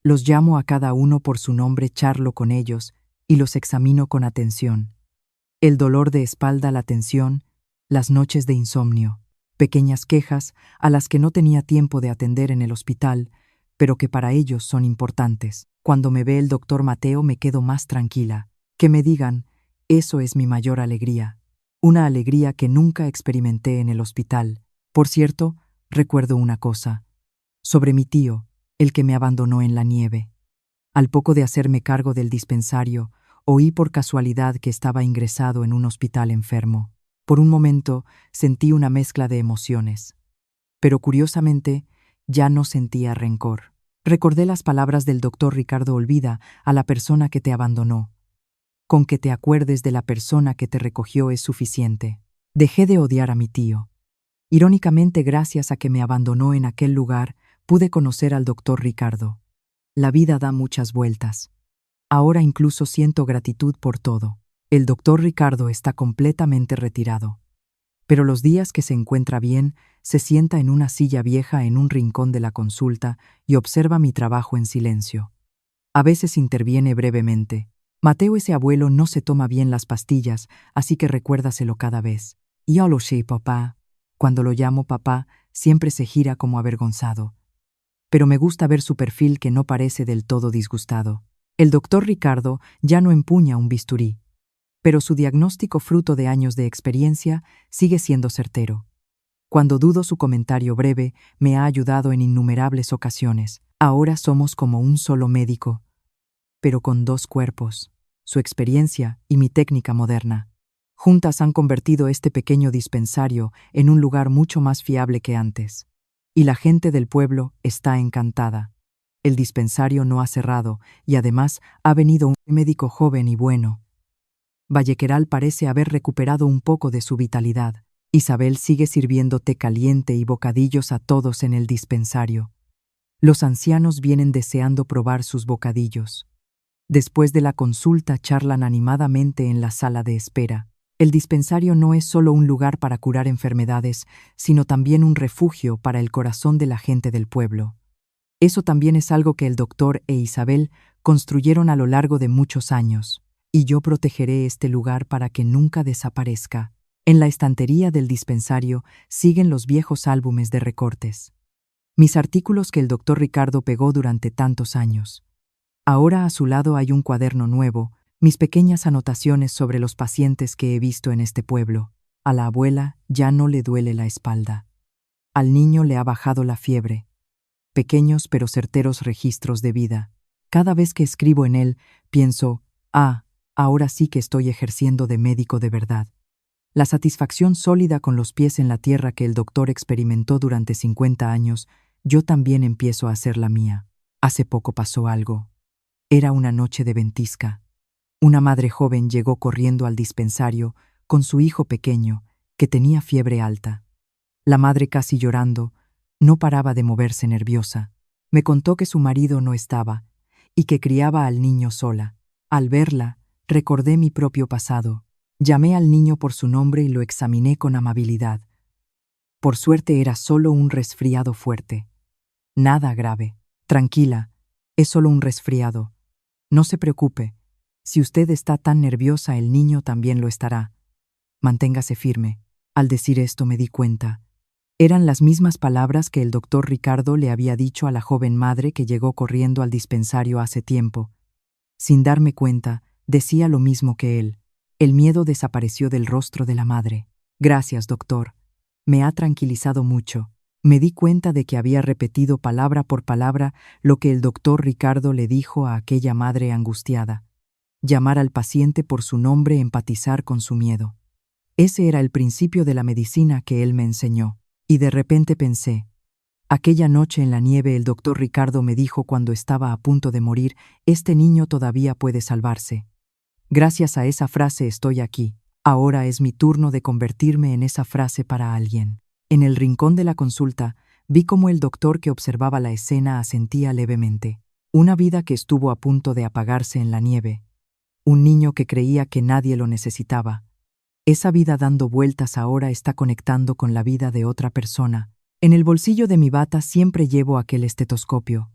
Los llamo a cada uno por su nombre, charlo con ellos y los examino con atención. El dolor de espalda, la tensión, las noches de insomnio, pequeñas quejas a las que no tenía tiempo de atender en el hospital, pero que para ellos son importantes. Cuando me ve el doctor Mateo me quedo más tranquila. Que me digan, eso es mi mayor alegría. Una alegría que nunca experimenté en el hospital. Por cierto, recuerdo una cosa. Sobre mi tío, el que me abandonó en la nieve. Al poco de hacerme cargo del dispensario, oí por casualidad que estaba ingresado en un hospital enfermo. Por un momento sentí una mezcla de emociones. Pero curiosamente, ya no sentía rencor. Recordé las palabras del doctor Ricardo: olvida a la persona que te abandonó. Con que te acuerdes de la persona que te recogió es suficiente. Dejé de odiar a mi tío. Irónicamente, gracias a que me abandonó en aquel lugar, pude conocer al doctor Ricardo. La vida da muchas vueltas. Ahora incluso siento gratitud por todo. El doctor Ricardo está completamente retirado. Pero los días que se encuentra bien, se sienta en una silla vieja en un rincón de la consulta y observa mi trabajo en silencio. A veces interviene brevemente. Mateo, ese abuelo no se toma bien las pastillas, así que recuérdaselo cada vez. Yo lo sé, papá. Cuando lo llamo papá, siempre se gira como avergonzado. Pero me gusta ver su perfil, que no parece del todo disgustado. El doctor Ricardo ya no empuña un bisturí, pero su diagnóstico, fruto de años de experiencia, sigue siendo certero. Cuando dudo, su comentario breve me ha ayudado en innumerables ocasiones. Ahora somos como un solo médico, pero con 2 cuerpos, su experiencia y mi técnica moderna. Juntas han convertido este pequeño dispensario en un lugar mucho más fiable que antes. Y la gente del pueblo está encantada. El dispensario no ha cerrado y además ha venido un médico joven y bueno. Vallequeral parece haber recuperado un poco de su vitalidad. Isabel sigue sirviendo té caliente y bocadillos a todos en el dispensario. Los ancianos vienen deseando probar sus bocadillos. Después de la consulta charlan animadamente en la sala de espera. El dispensario no es solo un lugar para curar enfermedades, sino también un refugio para el corazón de la gente del pueblo. Eso también es algo que el doctor e Isabel construyeron a lo largo de muchos años, y yo protegeré este lugar para que nunca desaparezca. En la estantería del dispensario siguen los viejos álbumes de recortes. Mis artículos que el doctor Ricardo pegó durante tantos años. Ahora a su lado hay un cuaderno nuevo, mis pequeñas anotaciones sobre los pacientes que he visto en este pueblo. A la abuela ya no le duele la espalda. Al niño le ha bajado la fiebre. Pequeños pero certeros registros de vida. Cada vez que escribo en él, pienso, ahora sí que estoy ejerciendo de médico de verdad. La satisfacción sólida con los pies en la tierra que el doctor experimentó durante 50 años, yo también empiezo a hacer la mía. Hace poco pasó algo. Era una noche de ventisca. Una madre joven llegó corriendo al dispensario con su hijo pequeño, que tenía fiebre alta. La madre, casi llorando, no paraba de moverse nerviosa. Me contó que su marido no estaba y que criaba al niño sola. Al verla, recordé mi propio pasado. Llamé al niño por su nombre y lo examiné con amabilidad. Por suerte era solo un resfriado fuerte. Nada grave. Tranquila, es solo un resfriado. No se preocupe. Si usted está tan nerviosa, el niño también lo estará. Manténgase firme. Al decir esto me di cuenta. Eran las mismas palabras que el doctor Ricardo le había dicho a la joven madre que llegó corriendo al dispensario hace tiempo. Sin darme cuenta, decía lo mismo que él. El miedo desapareció del rostro de la madre. Gracias, doctor. Me ha tranquilizado mucho. Me di cuenta de que había repetido palabra por palabra lo que el doctor Ricardo le dijo a aquella madre angustiada. Llamar al paciente por su nombre, empatizar con su miedo. Ese era el principio de la medicina que él me enseñó. Y de repente pensé, aquella noche en la nieve el doctor Ricardo me dijo cuando estaba a punto de morir, este niño todavía puede salvarse. Gracias a esa frase estoy aquí. Ahora es mi turno de convertirme en esa frase para alguien. En el rincón de la consulta, vi cómo el doctor que observaba la escena asentía levemente. Una vida que estuvo a punto de apagarse en la nieve. Un niño que creía que nadie lo necesitaba. Esa vida dando vueltas ahora está conectando con la vida de otra persona. En el bolsillo de mi bata siempre llevo aquel estetoscopio.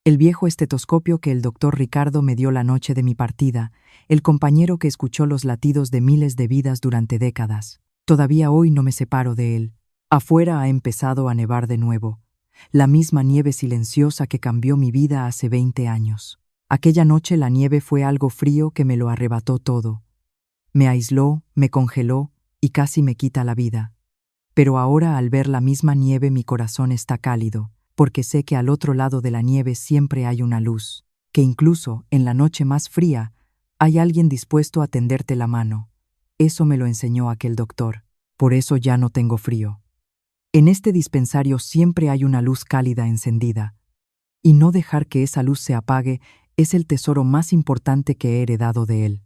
El viejo estetoscopio que el doctor Ricardo me dio la noche de mi partida, el compañero que escuchó los latidos de miles de vidas durante décadas. Todavía hoy no me separo de él. Afuera ha empezado a nevar de nuevo. La misma nieve silenciosa que cambió mi vida hace 20 años. Aquella noche la nieve fue algo frío que me lo arrebató todo. Me aisló, me congeló y casi me quita la vida. Pero ahora al ver la misma nieve mi corazón está cálido, porque sé que al otro lado de la nieve siempre hay una luz, que incluso en la noche más fría hay alguien dispuesto a tenderte la mano. Eso me lo enseñó aquel doctor. Por eso ya no tengo frío. En este dispensario siempre hay una luz cálida encendida, y no dejar que esa luz se apague es el tesoro más importante que he heredado de él.